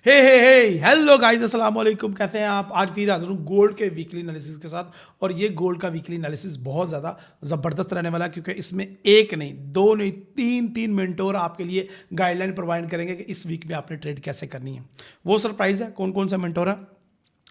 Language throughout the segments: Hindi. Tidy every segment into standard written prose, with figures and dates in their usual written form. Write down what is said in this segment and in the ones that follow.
हेलो गाइस, अस्सलाम वालेकुम। कैसे हैं आप? आज फिर हाजिर हूँ गोल्ड के वीकली एनालिसिस के साथ। और ये गोल्ड का वीकली एनालिसिस बहुत ज़्यादा ज़बरदस्त रहने वाला है, क्योंकि इसमें एक नहीं, दो नहीं, तीन मेंटोर आपके लिए गाइडलाइन प्रोवाइड करेंगे कि इस वीक में आपने ट्रेड कैसे करनी है। वो सरप्राइज़ है कौन कौन सा मेंटोर है।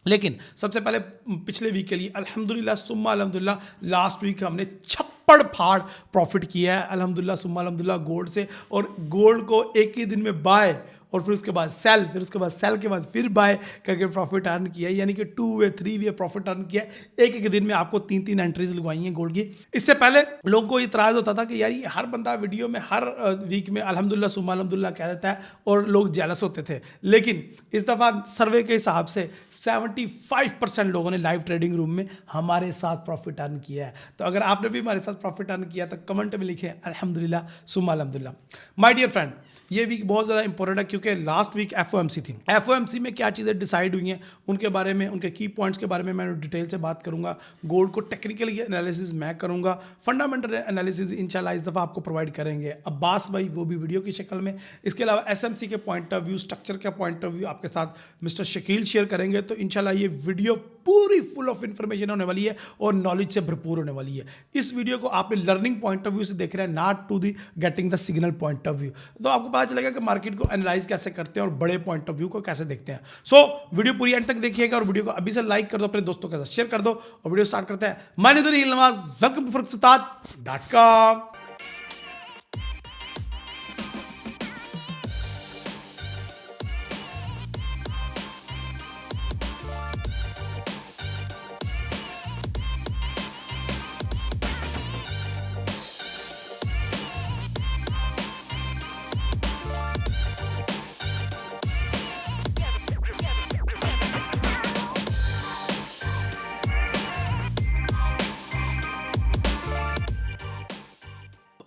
लेकिन सबसे पहले पिछले वीक के लिए अल्हम्दुलिल्लाह सुम्मा अल्हम्दुलिल्लाह, लास्ट वीक हमने छप्पड़ फाड़ प्रॉफिट किया है अल्हम्दुलिल्लाह सुम्मा अल्हम्दुलिल्लाह गोल्ड से। और गोल्ड को एक ही दिन में बाय और फिर उसके बाद सेल, फिर उसके बाद सेल के बाद फिर बाय करके प्रॉफिट अर्न किया है, यानी कि 2 वे 3 वे प्रॉफिट अर्न किया है। एक एक दिन में आपको तीन एंट्रीज लगवाई हैं गोल्ड की। इससे पहले लोगों को इतराज होता था कि यार ये हर बंदा वीडियो में हर वीक में अल्हम्दुलिल्लाह सुम्मा अल्हम्दुलिल्लाह कह देता है और लोग जेलस होते थे। लेकिन इस दफ़ा सर्वे के हिसाब से 75% लोगों ने लाइव ट्रेडिंग रूम में हमारे साथ प्रॉफिट अर्न किया है। तो अगर आपने भी हमारे साथ प्रॉफिट अर्न किया तो कमेंट में लिखें अल्हम्दुलिल्लाह सुम्मा अल्हम्दुलिल्लाह। माय डियर फ्रेंड, ये वीक बहुत ज़्यादा इंपॉर्टेंट है, क्योंकि लास्ट वीक एफओएमसी थी। एफओएमसी में क्या चीज़ें डिसाइड हुई हैं उनके बारे में, उनके की पॉइंट्स के बारे में मैं डिटेल से बात करूंगा। गोल्ड को टेक्निकल एनालिसिस मैं करूंगा, फंडामेंटल एनालिसिस इंशाल्लाह इस दफ़ा आपको प्रोवाइड करेंगे अब्बास भाई, वो भी वीडियो की शक्ल में। इसके अलावा एसएमसी के पॉइंट ऑफ व्यू, स्ट्रक्चर के पॉइंट ऑफ व्यू आपके साथ मिस्टर शकील शेयर करेंगे। तो इंशाल्लाह ये वीडियो पूरी फुल ऑफ इंफॉर्मेशन होने वाली है और नॉलेज से भरपूर होने वाली है। इस वीडियो को आपने लर्निंग पॉइंट ऑफ व्यू से देख रहे हैं, not to the getting the signal point of view. तो आपको पता चलेगा कि मार्केट को एनालाइज कैसे करते हैं और बड़े पॉइंट ऑफ व्यू को कैसे देखते हैं। सो वीडियो पूरी एंड तक देखिएगा और वीडियो को अभी से लाइक कर दो, अपने दोस्तों के साथ शेयर कर दो और वीडियो स्टार्ट करते हैं। मानिदुरी नवाज, वेलकम टू फर्कसुतात.com।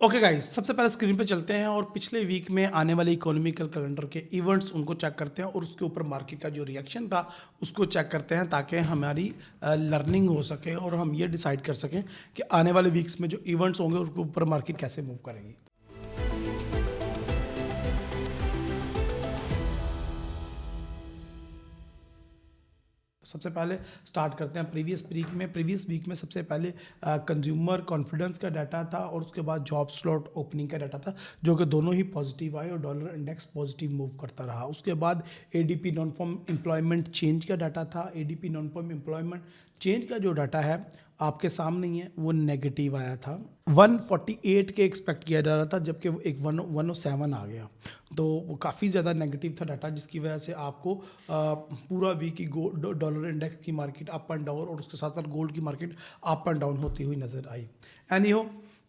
ओके गाइस, सबसे पहले स्क्रीन पे चलते हैं और पिछले वीक में आने वाले इकोनॉमिकल कैलेंडर के इवेंट्स उनको चेक करते हैं और उसके ऊपर मार्केट का जो रिएक्शन था उसको चेक करते हैं, ताकि हमारी लर्निंग हो सके और हम ये डिसाइड कर सकें कि आने वाले वीक्स में जो इवेंट्स होंगे उसके ऊपर मार्केट कैसे मूव करेगी। सबसे पहले स्टार्ट करते हैं प्रीवियस वीक में सबसे पहले कंज्यूमर कॉन्फिडेंस का डाटा था और उसके बाद जॉब स्लॉट ओपनिंग का डाटा था, जो कि दोनों ही पॉजिटिव आए और डॉलर इंडेक्स पॉजिटिव मूव करता रहा। उसके बाद ADP non farm employment change का डाटा था। ADP non farm employment change का जो डाटा है आपके सामने ही है, वो नेगेटिव आया था। 148 के एक्सपेक्ट किया जा रहा था, जबकि वो एक 107 आ गया। तो वो काफ़ी ज़्यादा नेगेटिव था डाटा, जिसकी वजह से आपको पूरा वीक की डॉलर इंडेक्स की मार्केट अप एंड डाउन और उसके साथ साथ गोल्ड की मार्केट अप एंड डाउन होती हुई नज़र आई। एनी हो,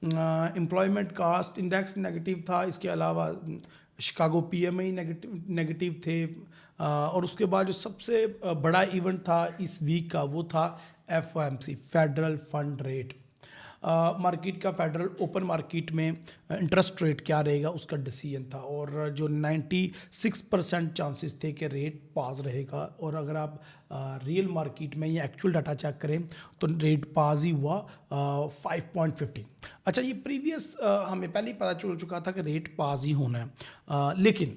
एम्प्लॉयमेंट कास्ट इंडेक्स नेगेटिव था। इसके अलावा शिकागो पीएमआई नेगेटिव थे। और उसके बाद जो सबसे बड़ा इवेंट था इस वीक का, वो था FOMC, federal fund rate. Market का फेडरल ओपन मार्केट में इंटरेस्ट रेट क्या रहेगा उसका डिसीजन था, और जो 96% चांसेस थे कि रेट पास रहेगा। और अगर आप रियल मार्केट में या एक्चुअल डाटा चेक करें तो रेट पास ही हुआ 5.50। अच्छा, ये प्रीवियस हमें पहले ही पता चल चुका था कि रेट पास ही होना है, लेकिन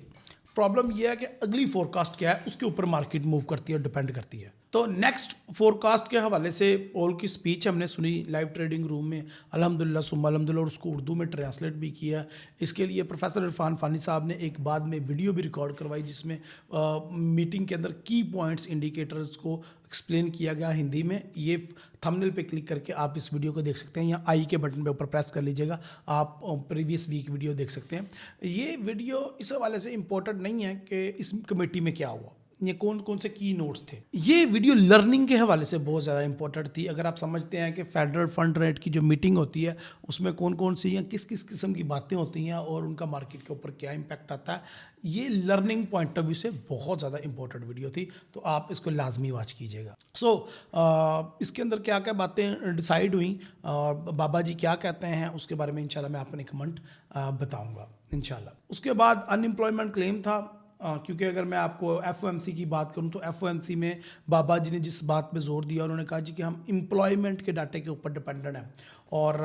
प्रॉब्लम यह है कि अगली फोरकास्ट क्या है उसके ऊपर मार्केट मूव करती है और डिपेंड करती है। तो नेक्स्ट फोरकास्ट के हवाले से ऑल की स्पीच हमने सुनी लाइव ट्रेडिंग रूम में अल्हम्दुलिल्लाह सुम्मा अल्हम्दुलिल्लाह, और उसको उर्दू में ट्रांसलेट भी किया। इसके लिए प्रोफेसर इरफान फ़ानी साहब ने एक बाद में वीडियो भी रिकॉर्ड करवाई, जिसमें मीटिंग के अंदर की पॉइंट्स इंडिकेटर्स को एक्सप्लेन किया गया हिंदी में। ये थंबनेल पे क्लिक करके आप इस वीडियो को देख सकते हैं, या आई के बटन पे ऊपर प्रेस कर लीजिएगा, आप प्रीवियस वीक वीडियो देख सकते हैं। ये वीडियो इस हवाले से इम्पोर्टेंट नहीं है कि इस कमेटी में क्या हुआ, ये कौन कौन से की नोट्स थे। ये वीडियो लर्निंग के हवाले से बहुत ज़्यादा इंपॉर्टेंट थी। अगर आप समझते हैं कि फेडरल फंड रेट की जो मीटिंग होती है उसमें कौन कौन सी या किस किस किस्म की बातें होती हैं और उनका मार्केट के ऊपर क्या इम्पैक्ट आता है, ये लर्निंग पॉइंट ऑफ व्यू से बहुत ज़्यादा इंपॉर्टेंट वीडियो थी, तो आप इसको लाजमी वॉच कीजिएगा। सो इसके अंदर क्या क्या बातें डिसाइड हुई और बाबा जी क्या कहते हैं उसके बारे में इंशाल्लाह मैं अपने कमेंट बताऊँगा इंशाल्लाह। उसके बाद अनएम्प्लॉयमेंट क्लेम था, क्योंकि अगर मैं आपको एफओएमसी की बात करूं तो एफओएमसी में बाबा जी ने जिस बात पे जोर दिया, उन्होंने कहा जी कि हम एम्प्लॉयमेंट के डाटे के ऊपर डिपेंडेंट हैं। और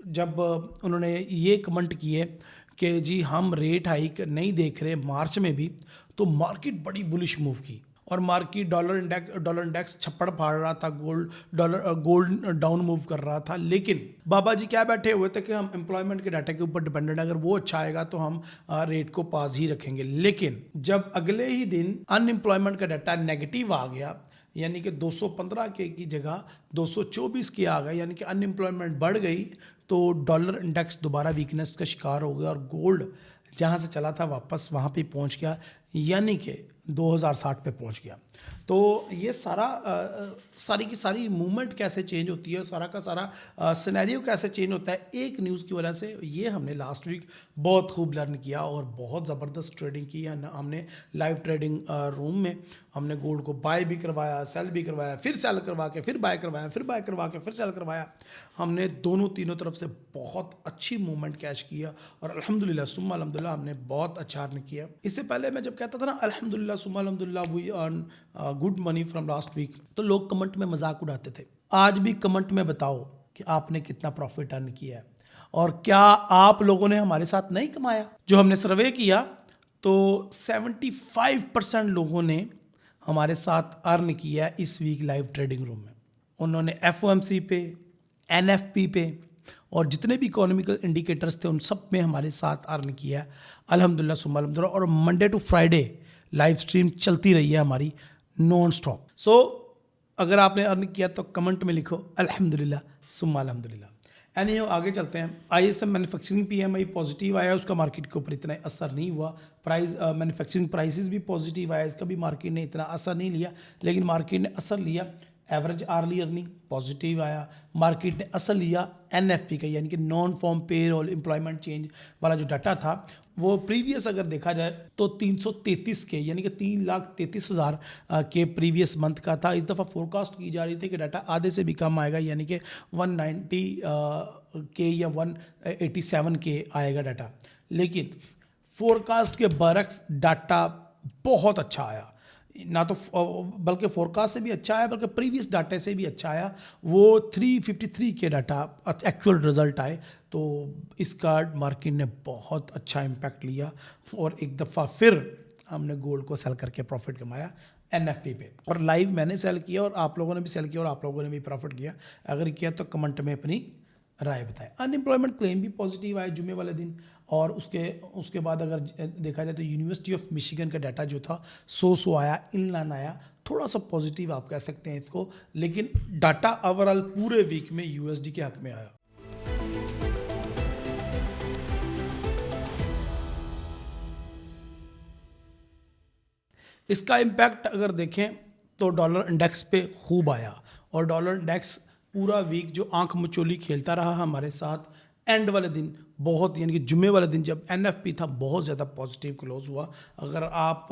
जब उन्होंने ये कमेंट किए कि जी हम रेट हाइक नहीं देख रहे मार्च में भी, तो मार्केट बड़ी बुलिश मूव की और मार्केट डॉलर इंडेक्स छप्पड़ फाड़ रहा था, गोल्ड डाउन मूव कर रहा था। लेकिन बाबा जी क्या बैठे हुए थे कि हम एम्प्लॉयमेंट के डाटा के ऊपर डिपेंडेंट, अगर वो अच्छा आएगा तो हम रेट को पास ही रखेंगे। लेकिन जब अगले ही दिन अनएम्प्लॉयमेंट का डाटा नेगेटिव आ गया, यानी कि 215 के की जगह 224 की आ गई, यानी कि अनएम्प्लॉयमेंट बढ़ गई, तो डॉलर इंडेक्स दोबारा वीकनेस का शिकार हो गया और गोल्ड जहाँ से चला था वापस वहाँ पे पहुँच गया, यानी कि 2060 पे पहुँच गया। तो ये सारी की सारी मूवमेंट कैसे चेंज होती है, सारा का सारा सिनेरियो कैसे चेंज होता है एक न्यूज़ की वजह से, ये हमने लास्ट वीक बहुत खूब लर्न किया और बहुत ज़बरदस्त ट्रेडिंग की है। हमने लाइव ट्रेडिंग रूम में हमने गोल्ड को बाय भी करवाया, सेल भी करवाया, फिर सेल करवा के फिर बाय करवाया, फिर बाय करवा के फिर सेल करवाया। हमने तीनों तरफ से बहुत अच्छी मूवमेंट कैश किया और अल्हम्दुलिल्लाह सुम्मा अल्हम्दुलिल्लाह हमने बहुत अच्छा अर्न किया। इससे पहले मैं जब कहता था ना अल्हम्दुलिल्लाह सुम्मा अल्हम्दुलिल्लाह we earn good money from last week, तो लोग कमेंट में मजाक उड़ाते थे। आज भी कमेंट में बताओ कि आपने कितना प्रॉफिट अर्न किया है और क्या आप लोगों ने हमारे साथ नहीं कमाया। जो हमने सर्वे किया तो 75% लोगों ने हमारे साथ अर्न किया इस वीक लाइव ट्रेडिंग रूम में। उन्होंने FOMC पे, NFP पे और जितने भी इकोनॉमिकल इंडिकेटर्स थे उन सब में हमारे साथ अर्न किया अल्हम्दुलिल्लाह सुम्मा अल्हम्दुलिल्लाह। और Monday to Friday live stream चलती रही है हमारी नॉन स्टॉप। सो अगर आपने अर्न किया तो कमेंट में लिखो अल्हम्दुलिल्लाह सुम्मा अल्हम्दुलिल्लाह। आगे चलते हैं। ISM मैन्युफैक्चरिंग PMI पॉजिटिव आया, उसका मार्केट के ऊपर इतना असर नहीं हुआ। मैन्युफैक्चरिंग प्राइसेस भी पॉजिटिव आया, इसका भी मार्केट ने इतना असर नहीं लिया, लेकिन मार्केट ने असर लिया एवरेज आर्ली अर्निंग पॉजिटिव आया। मार्केट ने असर लिया NFP का, यानी कि non farm payroll employment change वाला जो डाटा था वो प्रीवियस अगर देखा जाए तो 333 के, यानी कि 3,33,000 के प्रीवियस मंथ का था। इस दफ़ा फोरकास्ट की जा रही थी कि डाटा आधे से भी कम आएगा, यानी कि 190 के या 187 के आएगा डाटा। लेकिन फोरकास्ट के बरक्स डाटा बहुत अच्छा आया, ना तो बल्कि फोरकास्ट से भी अच्छा आया, बल्कि प्रीवियस डाटा से भी अच्छा आया। वो 353 के डाटा एक्चुअल रिजल्ट आए, तो इसका मार्केट ने बहुत अच्छा इम्पैक्ट लिया और एक दफ़ा फिर हमने गोल्ड को सेल करके प्रॉफिट कमाया NFP पे। और लाइव मैंने सेल किया और आप लोगों ने भी सेल किया और आप लोगों ने भी प्रॉफिट किया। अगर किया तो कमेंट में अपनी राय बताएं। अनएम्प्लॉयमेंट क्लेम भी पॉजिटिव आया जुम्मे वाले दिन, और उसके बाद अगर देखा जाए तो यूनिवर्सिटी ऑफ मिशिगन का डाटा जो था 100 आया, इनलाइन आया, थोड़ा सा पॉजिटिव आप कह सकते हैं इसको, लेकिन डाटा ओवरऑल पूरे वीक में USD के हक में आया। इसका इम्पैक्ट अगर देखें तो डॉलर इंडेक्स पे खूब आया और डॉलर इंडेक्स पूरा वीक जो आंख मचोली खेलता रहा हमारे साथ, एंड वाले दिन बहुत, यानी कि जुम्मे वाले दिन जब NFP था बहुत ज़्यादा पॉजिटिव क्लोज हुआ। अगर आप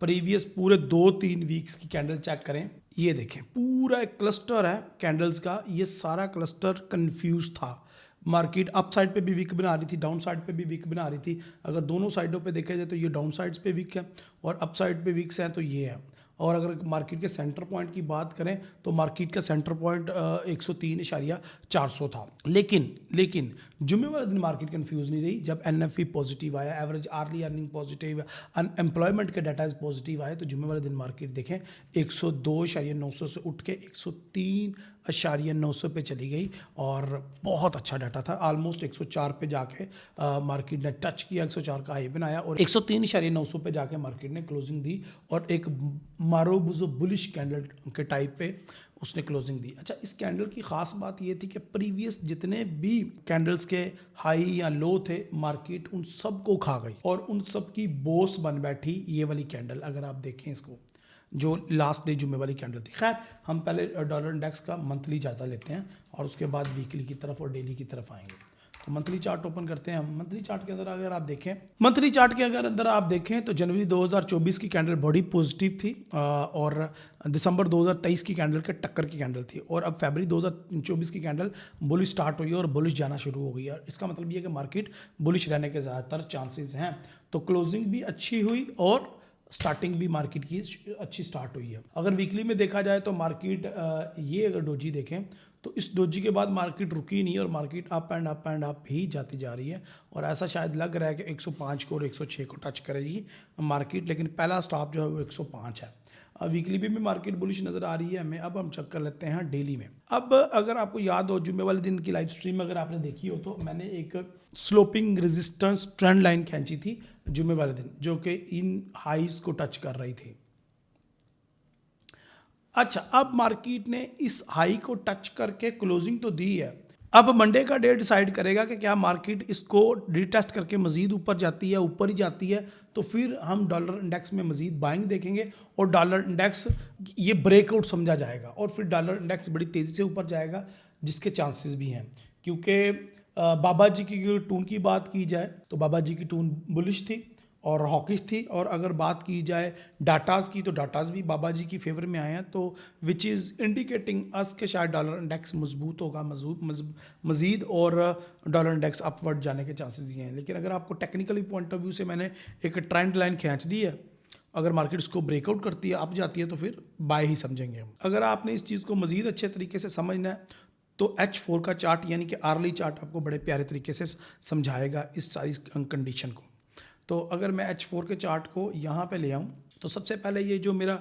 प्रीवियस पूरे 2-3 वीक्स की कैंडल चेक करें, ये देखें पूरा एक क्लस्टर है कैंडल्स का, ये सारा क्लस्टर कंफ्यूज था। मार्केट अप साइड पे भी वीक बना रही थी, डाउन साइड पे भी वीक बना रही थी। अगर दोनों साइडों पे देखा जाए तो ये डाउन साइड्स पे वीक है और अप साइड पे वीक्स हैं तो ये है। और अगर मार्केट के सेंटर पॉइंट की बात करें तो मार्केट का सेंटर पॉइंट 103.400 था। लेकिन जुम्मे वाले दिन मार्केट कंफ्यूज नहीं रही। जब NFP पॉजिटिव आया, average early earning positive, unemployment के डाटा पॉजिटिव आए, तो जुम्मे वाले दिन मार्केट देखें 102.900 से उठ के 103.900 पे चली गई और बहुत अच्छा डाटा था। ऑलमोस्ट 104 पे जाके मार्केट ने टच किया, 104 का हाई बनाया और 103.900 पे जाके मार्केट ने क्लोजिंग दी और एक मारोबुजो बुलिश कैंडल के टाइप पे उसने क्लोजिंग दी। अच्छा, इस कैंडल की ख़ास बात ये थी कि प्रीवियस जितने भी कैंडल्स के हाई या लो थे, मार्केट उन सब को खा गई और उन सब की बोस बन बैठी ये वाली कैंडल। अगर आप देखें इसको, जो लास्ट डे जुम्मे वाली कैंडल थी। खैर, हम पहले डॉलर इंडेक्स का मंथली जायजा लेते हैं और उसके बाद वीकली की तरफ और डेली की तरफ आएंगे। तो मंथली चार्ट ओपन करते हैं हम। मंथली चार्ट के अंदर अगर आप देखें, मंथली चार्ट के अंदर आप देखें तो जनवरी 2024 की कैंडल बड़ी पॉजिटिव थी और दिसंबर 2023 की कैंडल के टक्कर की कैंडल थी और अब फरवरी 2024 की कैंडल बुलिश स्टार्ट हुई और बुलिश जाना शुरू हो गई है। इसका मतलब ये है कि मार्केट बुलिश रहने के ज़्यादातर चांसेस हैं। तो क्लोजिंग भी अच्छी हुई और स्टार्टिंग भी मार्केट की अच्छी स्टार्ट हुई है। अगर वीकली में देखा जाए तो मार्केट ये अगर डोजी देखें तो इस डोजी के बाद मार्केट रुकी नहीं और market up and up and up ही जाती जा रही है और ऐसा शायद लग रहा है कि 105 को और 106 को टच करेगी मार्केट, लेकिन पहला स्टॉप जो है वो 105 है। वीकली भी में मार्केट बुलिश नज़र आ रही है हमें। अब हम चेक कर लेते हैं डेली में। अब अगर आपको याद हो जुम्मे वाले दिन की लाइव स्ट्रीम अगर आपने देखी हो तो मैंने एक स्लोपिंग रेजिस्टेंस ट्रेंड लाइन खींची थी जुम्मे वाले दिन, जो कि इन हाइज को टच कर रही थी। अच्छा, अब मार्केट ने इस हाई को टच करके क्लोजिंग तो दी है। अब मंडे का डे डिसाइड करेगा कि क्या मार्केट इसको रिटेस्ट करके मजीद ऊपर जाती है, ऊपर ही जाती है तो फिर हम डॉलर इंडेक्स में मजीद बाइंग देखेंगे और डॉलर इंडेक्स ये ब्रेकआउट समझा जाएगा और फिर डॉलर इंडेक्स बड़ी तेज़ी से ऊपर जाएगा, जिसके चांसेस भी हैं। क्योंकि बाबा जी की टून की बात की जाए तो बाबा जी की टून बुलिश थी और हॉकिश थी, और अगर बात की जाए डाटाज़ की तो डाटाज़ भी बाबा जी की फेवर में आए हैं, तो विच इज़ इंडिकेटिंग अस के शायद डॉलर इंडेक्स मजबूत होगा मज़ीद और डॉलर इंडेक्स अपवर्ड जाने के चांसेस ये हैं। लेकिन अगर आपको टेक्निकली पॉइंट ऑफ व्यू से मैंने एक ट्रेंड लाइन खींच दी है, अगर मार्केट इसको ब्रेकआउट करती है, अप जाती है, तो फिर बाय ही समझेंगे हम। अगर आपने इस चीज़ को मज़ीद अच्छे तरीके से समझना है तो H4 का चार्ट यानी कि आर्ली चार्ट आपको बड़े प्यारे तरीके से समझाएगा इस सारी कंडीशन को। तो अगर मैं H4 के चार्ट को यहाँ पे ले आऊँ तो सबसे पहले ये जो मेरा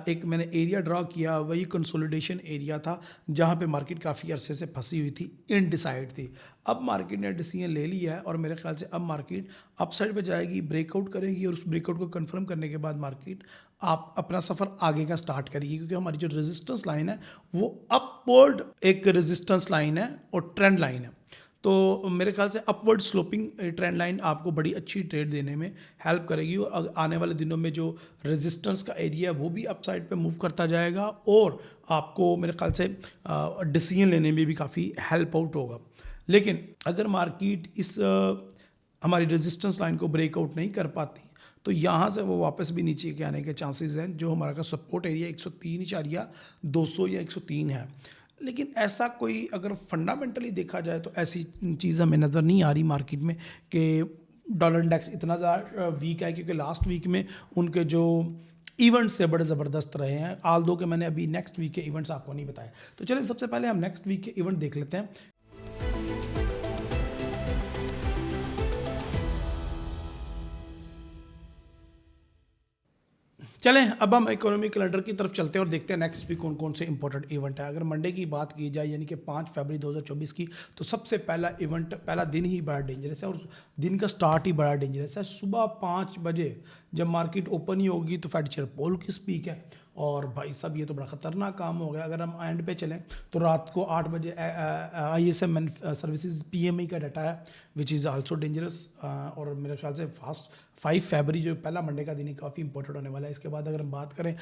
एक मैंने एरिया ड्रॉ किया वही कंसोलिडेशन एरिया था, जहाँ पे मार्केट काफ़ी अरसे से फंसी हुई थी, इनडिसाइड थी। अब मार्केट ने डिसीजन ले लिया है और मेरे ख्याल से अब मार्केट अप साइड पे जाएगी, ब्रेकआउट करेगी और उस ब्रेकआउट को कंफर्म करने के बाद मार्केट आप अपना सफ़र आगे का स्टार्ट करेगी, क्योंकि हमारी जो रेजिस्टेंस लाइन है वो अपवर्ड एक रेजिस्टेंस लाइन है और ट्रेंड लाइन है। तो मेरे ख्याल से अपवर्ड स्लोपिंग ट्रेंड लाइन आपको बड़ी अच्छी ट्रेड देने में हेल्प करेगी और आने वाले दिनों में जो रेजिस्टेंस का एरिया है वो भी अप साइड पे मूव करता जाएगा और आपको मेरे ख्याल से डिसीजन लेने में भी काफ़ी हेल्प आउट होगा। लेकिन अगर मार्केट इस हमारी रेजिस्टेंस लाइन को ब्रेकआउट नहीं कर पाती तो यहाँ से वो वापस भी नीचे के आने के चांसेस हैं। जो हमारा का सपोर्ट एरिया 103.200 या 103 है, लेकिन ऐसा कोई अगर फंडामेंटली देखा जाए तो ऐसी चीज़ हमें नज़र नहीं आ रही मार्केट में कि डॉलर इंडेक्स इतना ज़्यादा वीक है, क्योंकि लास्ट वीक में उनके जो इवेंट्स थे बड़े ज़बरदस्त रहे हैं। आल दो के मैंने अभी नेक्स्ट वीक के इवेंट्स आपको नहीं बताए। तो चलिए सबसे पहले हम नेक्स्ट वीक के इवेंट देख लेते हैं। चलें अब हम इकोनॉमिक कैलेंडर की तरफ चलते हैं और देखते हैं नेक्स्ट वीक कौन कौन से इंपॉर्टेंट इवेंट है। अगर मंडे की बात की जाए यानी कि 5 फरवरी 2024 की, तो सबसे पहला इवेंट, पहला दिन ही बड़ा डेंजरस है और दिन का स्टार्ट ही बड़ा डेंजरस है। सुबह 5 बजे जब मार्केट ओपन ही होगी तो फेड चेयर पोल की स्पीक है और भाई साहब ये तो बड़ा ख़तरनाक काम हो गया। अगर हम एंड पे चलें तो रात को 8 बजे ISM सर्विसेज PMI का डाटा है विच इज़ आल्सो डेंजरस और मेरे ख्याल से 5 फरवरी जो पहला मंडे का दिन है काफ़ी इंपॉर्टेंट होने वाला है। इसके बाद अगर हम बात करें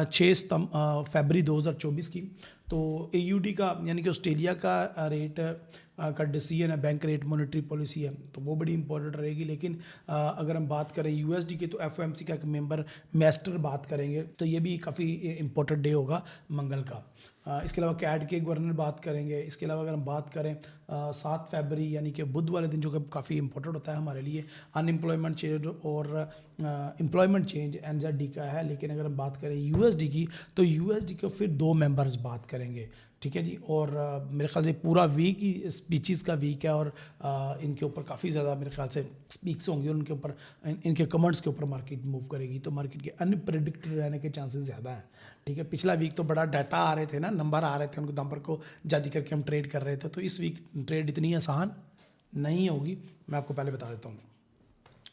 6 फरवरी 2024 की, तो AUD का यानी कि ऑस्ट्रेलिया का रेट का डिसीजन है, बैंक रेट मॉनेटरी पॉलिसी है, तो वो बड़ी इंपॉर्टेंट रहेगी। लेकिन अगर हम बात करें USD की तो FOMC का एक मेंबर मैस्टर बात करेंगे, तो ये भी काफ़ी इंपॉर्टेंट डे होगा मंगल का। इसके अलावा कैड के गवर्नर बात करेंगे। इसके अलावा अगर हम बात करें 7 फरवरी यानी कि बुध वाले दिन, जो कि काफ़ी इंपॉर्टेंट होता है हमारे लिए, अनएम्प्लॉयमेंट चेंज और एम्प्लॉयमेंट चेंज NZD का है। लेकिन अगर हम बात करें USD की तो USD के फिर 2 मेंबर्स बात करेंगे, ठीक है जी। और मेरे ख्याल से पूरा वीक ही स्पीचेस का वीक है और इनके ऊपर काफ़ी ज़्यादा मेरे ख्याल से स्पीक्स होंगे और उनके ऊपर इनके कमेंट्स के ऊपर मार्केट मूव करेगी, तो मार्केट के अनप्रेडिक्टेड रहने के चांसेस ज़्यादा हैं, ठीक है। पिछला वीक तो बड़ा डाटा आ रहे थे ना, नंबर आ रहे थे, उनको नंबर को जारी करके हम ट्रेड कर रहे थे, तो इस वीक ट्रेड इतनी आसान नहीं होगी, मैं आपको पहले बता देता हूँ।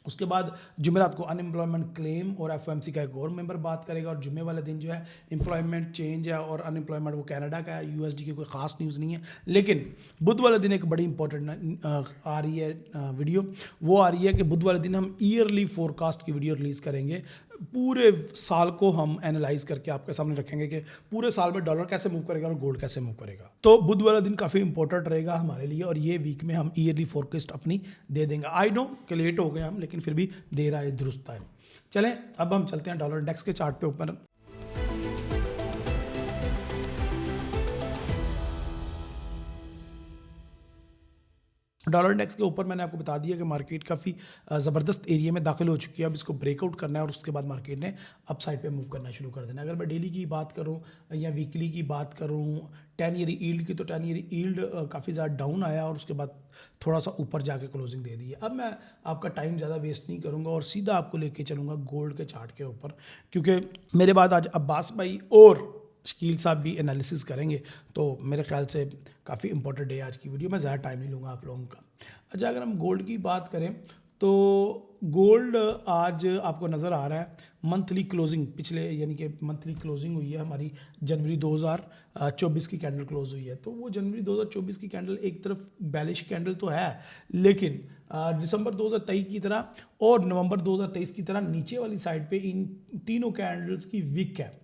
उसके बाद जुमेरात को अनएम्प्लॉयमेंट क्लेम और FOMC का एक और मेंबर बात करेगा और जुमे वाले दिन जो है एम्प्लॉयमेंट चेंज है और अनएम्प्लॉयमेंट वो कनाडा का है, USD की कोई ख़ास न्यूज़ नहीं है। लेकिन बुध वाले दिन एक बड़ी इंपॉर्टेंट आ रही है वीडियो, वो आ रही है कि बुध वाले दिन हम ईयरली फोरकास्ट की वीडियो रिलीज़ करेंगे। पूरे साल को हम एनालाइज करके आपके सामने रखेंगे कि पूरे साल में डॉलर कैसे मूव करेगा और गोल्ड कैसे मूव करेगा। तो बुध वाला दिन काफ़ी इंपॉर्टेंट रहेगा हमारे लिए और ये वीक में हम ईयरली फोरकास्ट अपनी दे देंगे। आई नो कि लेट हो गए हम, लेकिन फिर भी दे रहा है, दुरुस्त है। चलें अब हम चलते हैं डॉलर इंडेक्स के चार्ट पे ऊपर। डॉलर इंडेक्स के ऊपर मैंने आपको बता दिया कि मार्केट काफ़ी ज़बरदस्त एरिया में दाखिल हो चुकी है। अब इसको ब्रेकआउट करना है और उसके बाद मार्केट ने अप साइड पे मूव करना शुरू कर देना है। अगर मैं डेली की बात करूं या वीकली की बात करूं 10 ईयर ईल्ड की, तो 10 ईयर ईल्ड काफ़ी ज़्यादा डाउन आया और उसके बाद थोड़ा सा ऊपर जाके क्लोजिंग दे दी है। अब मैं आपका टाइम ज़्यादा वेस्ट नहीं करूँगा और सीधा आपको लेके चलूँगा गोल्ड के चार्ट के ऊपर, क्योंकि मेरे बाद आज अब्बास भाई और शकील साहब भी एनालिसिस करेंगे, तो मेरे ख्याल से काफ़ी इंपॉर्टेंट है आज की वीडियो। मैं ज़्यादा टाइम नहीं लूँगा आप लोगों का। अच्छा, अगर हम गोल्ड की बात करें तो गोल्ड आज आपको नज़र आ रहा है मंथली क्लोजिंग, पिछले यानी कि मंथली क्लोजिंग हुई है हमारी जनवरी 2024 की कैंडल क्लोज हुई है। तो वो जनवरी 2024 की कैंडल एक तरफ बैलिश कैंडल तो है, लेकिन दिसंबर 2023 की तरह और नवंबर 2023 की तरह नीचे वाली साइड पे इन तीनों कैंडल्स की वीक है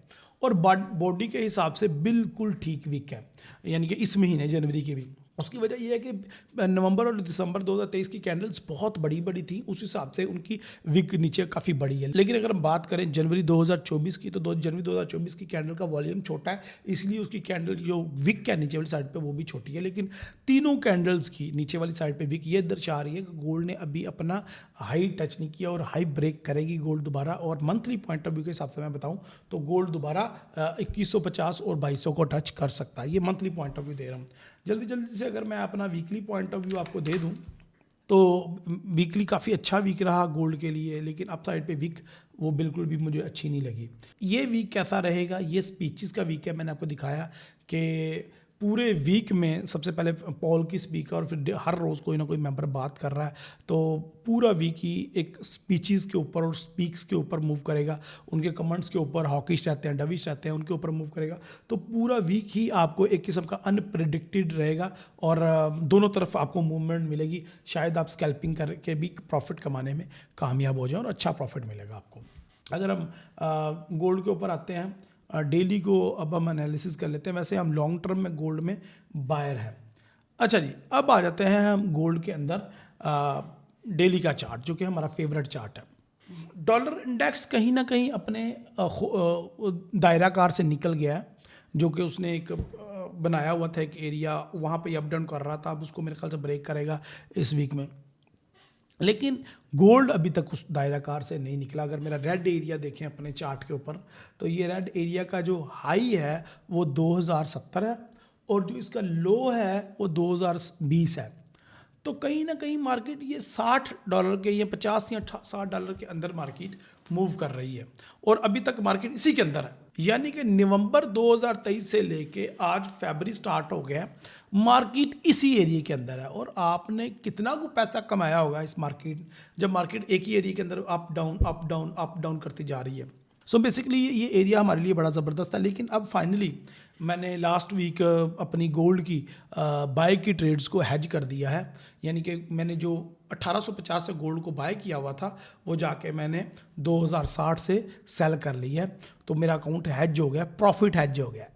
और बॉडी के हिसाब से बिल्कुल ठीक वीक है, यानी कि इस महीने जनवरी की भी। उसकी वजह यह है कि नवंबर और दिसंबर 2023 की कैंडल्स बहुत बड़ी बड़ी थी, उस हिसाब से उनकी विक नीचे काफ़ी बड़ी है। लेकिन अगर हम बात करें जनवरी 2024 की, तो जनवरी 2024 की कैंडल का वॉल्यूम छोटा है, इसलिए उसकी कैंडल जो विक है नीचे वाली साइड पे वो भी छोटी है। लेकिन तीनों कैंडल्स की नीचे वाली साइड पे विक ये दर्शा रही है कि गोल्ड ने अभी अपना हाई टच नहीं किया और हाई ब्रेक करेगी गोल्ड दोबारा। और मंथली पॉइंट ऑफ व्यू के हिसाब से मैं बताऊँ तो गोल्ड दोबारा 2150 और 2200 को टच कर सकता है। ये मंथली पॉइंट ऑफ व्यू दे रहा हूँ। जल्दी जल्दी से अगर मैं अपना वीकली पॉइंट ऑफ व्यू आपको दे दूं तो वीकली काफ़ी अच्छा वीक रहा गोल्ड के लिए, लेकिन अप साइड पे वीक वो बिल्कुल भी मुझे अच्छी नहीं लगी। ये वीक कैसा रहेगा, ये स्पीचेस का वीक है। मैंने आपको दिखाया कि पूरे वीक में सबसे पहले पॉल की स्पीकर और फिर हर रोज़ कोई ना कोई मेंबर बात कर रहा है, तो पूरा वीक ही एक स्पीचेस के ऊपर और स्पीक्स के ऊपर मूव करेगा, उनके कमेंट्स के ऊपर, हॉकिश रहते हैं, डविश रहते हैं, उनके ऊपर मूव करेगा। तो पूरा वीक ही आपको एक किस्म का अनप्रिडिक्टेड रहेगा और दोनों तरफ आपको मूवमेंट मिलेगी। शायद आप स्कैल्पिंग करके भी प्रॉफिट कमाने में कामयाब हो जाए और अच्छा प्रॉफिट मिलेगा आपको। अगर हम गोल्ड के ऊपर आते हैं, डेली को अब हम एनालिसिस कर लेते हैं। वैसे हम लॉन्ग टर्म में गोल्ड में बायर हैं। अच्छा जी, अब आ जाते हैं हम गोल्ड के अंदर डेली का चार्ट, जो कि हमारा फेवरेट चार्ट है। डॉलर इंडेक्स कहीं ना कहीं अपने दायराकार से निकल गया है, जो कि उसने एक बनाया हुआ था एक एरिया, वहाँ पे अप डाउन कर रहा था। अब उसको मेरे ख्याल से ब्रेक करेगा इस वीक में, लेकिन गोल्ड अभी तक उस दायराकार से नहीं निकला। अगर मेरा रेड एरिया देखें अपने चार्ट के ऊपर, तो ये रेड एरिया का जो हाई है वो 2070 है और जो इसका लो है वो 2020 है। तो कहीं ना कहीं मार्केट ये $60 के या 50 या $60 के अंदर मार्केट मूव कर रही है और अभी तक मार्केट इसी के अंदर है। यानी कि नवंबर 2023 से लेके आज फरवरी स्टार्ट हो गया, मार्केट इसी एरिया के अंदर है। और आपने कितना को पैसा कमाया होगा इस मार्केट, जब मार्केट एक ही एरिया के अंदर up down up down up down करती जा रही है। सो बेसिकली ये एरिया हमारे लिए बड़ा ज़बरदस्त है। लेकिन अब फाइनली मैंने लास्ट वीक अपनी गोल्ड की बाय की ट्रेड्स को हैज कर दिया है, यानी कि मैंने जो 1850 से गोल्ड को बाय किया हुआ था वो जाके मैंने 2060 से सेल कर लिया है। तो मेरा अकाउंट हैज हो गया, प्रॉफिट हैज हो गया।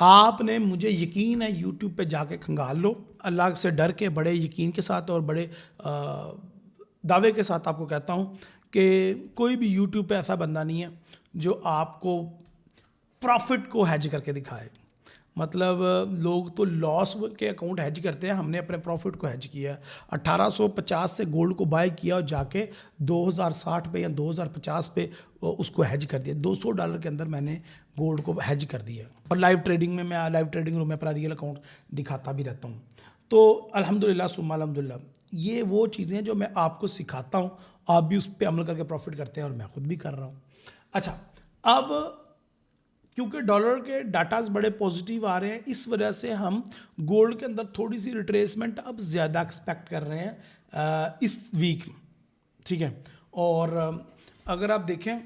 आपने, मुझे यकीन है, यूट्यूब पे जाके खंगाल लो, अल्लाह से डर के बड़े यकीन के साथ और बड़े दावे के साथ आपको कहता हूँ कि कोई भी यूट्यूब पे ऐसा बंदा नहीं है जो आपको प्रॉफिट को हैज करके दिखाए। मतलब लोग तो लॉस के अकाउंट हैज करते हैं, हमने अपने प्रॉफिट को हैज किया। 1850 से गोल्ड को बाय किया और जाके 2060 पे या 2050 पे उसको हैज कर दिया। $200 के अंदर मैंने गोल्ड को हैज कर दिया। और लाइव ट्रेडिंग में, मैं लाइव ट्रेडिंग रूम में अपना रियल अकाउंट दिखाता भी रहता हूँ। तो अल्हम्दुलिल्लाह सुम्मा अल्हम्दुलिल्लाह, ये वो चीज़ें हैं जो मैं आपको सिखाता हूँ, आप भी उस पर अमल करके प्रॉफिट करते हैं और मैं खुद भी कर रहा हूँ। अच्छा, अब क्योंकि डॉलर के डाटाज बड़े पॉजिटिव आ रहे हैं, इस वजह से हम गोल्ड के अंदर थोड़ी सी रिट्रेसमेंट अब ज़्यादा एक्सपेक्ट कर रहे हैं इस वीक, ठीक है। और अगर आप देखें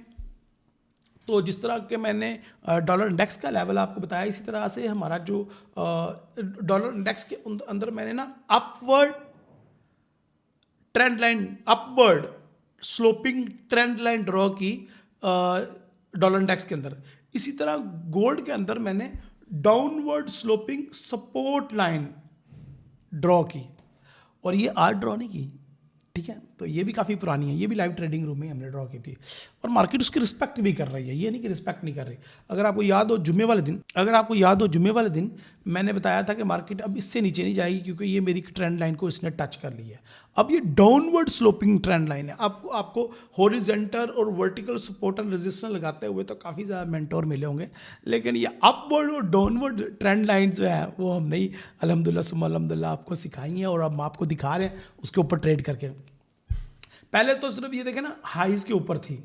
तो जिस तरह के मैंने डॉलर इंडेक्स का लेवल आपको बताया, इसी तरह से हमारा जो डॉलर इंडेक्स के अंदर मैंने ना upward trend line, upward sloping trend line draw की डॉलर इंडेक्स के अंदर। इसी तरह गोल्ड के अंदर मैंने downward sloping support line draw की, और ये आज ड्रॉ नहीं की, ठीक है, तो ये भी काफ़ी पुरानी है, ये भी लाइव ट्रेडिंग रूम में हमने ड्रॉ की थी और मार्केट उसकी रिस्पेक्ट भी कर रही है, ये नहीं कि रिस्पेक्ट नहीं कर रही। अगर आपको याद हो जुम्मे वाले दिन मैंने बताया था कि मार्केट अब इससे नीचे नहीं जाएगी क्योंकि ये मेरी ट्रेंड लाइन को इसने टच कर ली है। अब ये डाउनवर्ड स्लोपिंग ट्रेंड लाइन है, आपको हॉरिजॉन्टल और वर्टिकल सपोर्ट एंड रेजिस्टेंस लगाते हुए तो काफ़ी ज़्यादा मेंटोर मिले होंगे, लेकिन ये अपवर्ड और डाउनवर्ड ट्रेंड लाइन जो है वो हम नहीं अल्हम्दुलिल्लाह सुम्मा अल्हम्दुलिल्लाह आपको सिखाई हैं और अब हम आपको दिखा रहे हैं उसके ऊपर ट्रेड करके। पहले तो सिर्फ ये देखें ना, हाइज के ऊपर थी,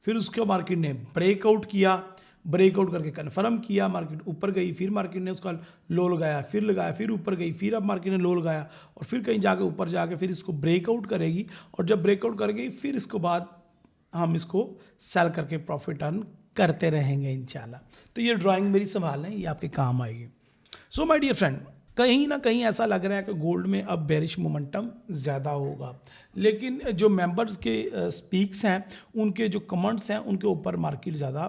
फिर उसके मार्केट ने ब्रेकआउट किया, ब्रेकआउट करके कन्फर्म किया, मार्केट ऊपर गई, फिर मार्केट ने उसका लो लगाया, फिर ऊपर गई, फिर अब मार्केट ने लो लगाया और फिर कहीं जाके ऊपर जाके फिर इसको ब्रेकआउट करेगी और जब ब्रेकआउट करेगी फिर इसको बाद हम इसको सेल करके प्रॉफिट अर्न करते रहेंगे इंशाल्लाह। तो ये ड्राइंग मेरी संभाल लें, ये आपके काम आएगी। सो माय डियर फ्रेंड, कहीं ना कहीं ऐसा लग रहा है कि गोल्ड में अब बेरिश मोमेंटम ज़्यादा होगा, लेकिन जो मेंबर्स के स्पीक्स हैं, उनके जो कमेंट्स हैं, उनके ऊपर मार्केट ज़्यादा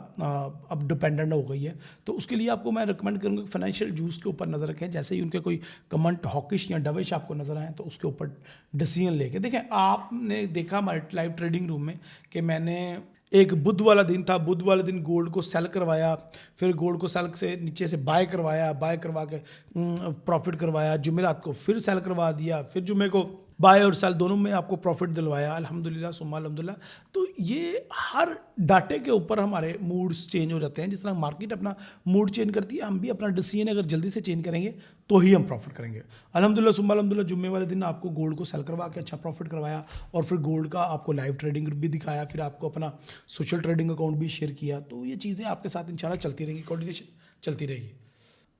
अब डिपेंडेंट हो गई है। तो उसके लिए आपको मैं रिकमेंड करूँगा कि फाइनेंशियल जूस के ऊपर नज़र रखें। जैसे ही उनके कोई कमेंट हॉकिश या डविश आपको नज़र आए तो उसके ऊपर डिसीजन लेके देखें। आपने देखा हमारे लाइव ट्रेडिंग रूम में कि मैंने एक बुध वाला दिन था, बुध वाले दिन गोल्ड को सेल करवाया, फिर गोल्ड को सेल से नीचे से बाय करवाया, बाय करवा के प्रॉफिट करवाया, जुमेरात को फिर सेल करवा दिया, फिर जुमे को बाय और सेल दोनों में आपको प्रॉफिट दिलवाया अल्हम्दुलिल्लाह सुम्मा अल्हम्दुलिल्लाह। तो ये हर डाटे के ऊपर हमारे मूड्स चेंज हो जाते हैं। जिस तरह मार्केट अपना मूड चेंज करती है, हम भी अपना डिसीजन अगर जल्दी से चेंज करेंगे तो ही हम प्रॉफिट करेंगे अल्हम्दुलिल्लाह सुम्मा अल्हम्दुलिल्लाह। जुम्मे वाले दिन आपको गोल्ड को सेल करवा के अच्छा प्रॉफिट करवाया और फिर गोल्ड का आपको लाइव ट्रेडिंग भी दिखाया, फिर आपको अपना सोशल ट्रेडिंग अकाउंट भी शेयर किया। तो ये चीज़ें आपके साथ इंशाल्लाह चलती रहेंगी, कोऑर्डिनेशन चलती रहेगी।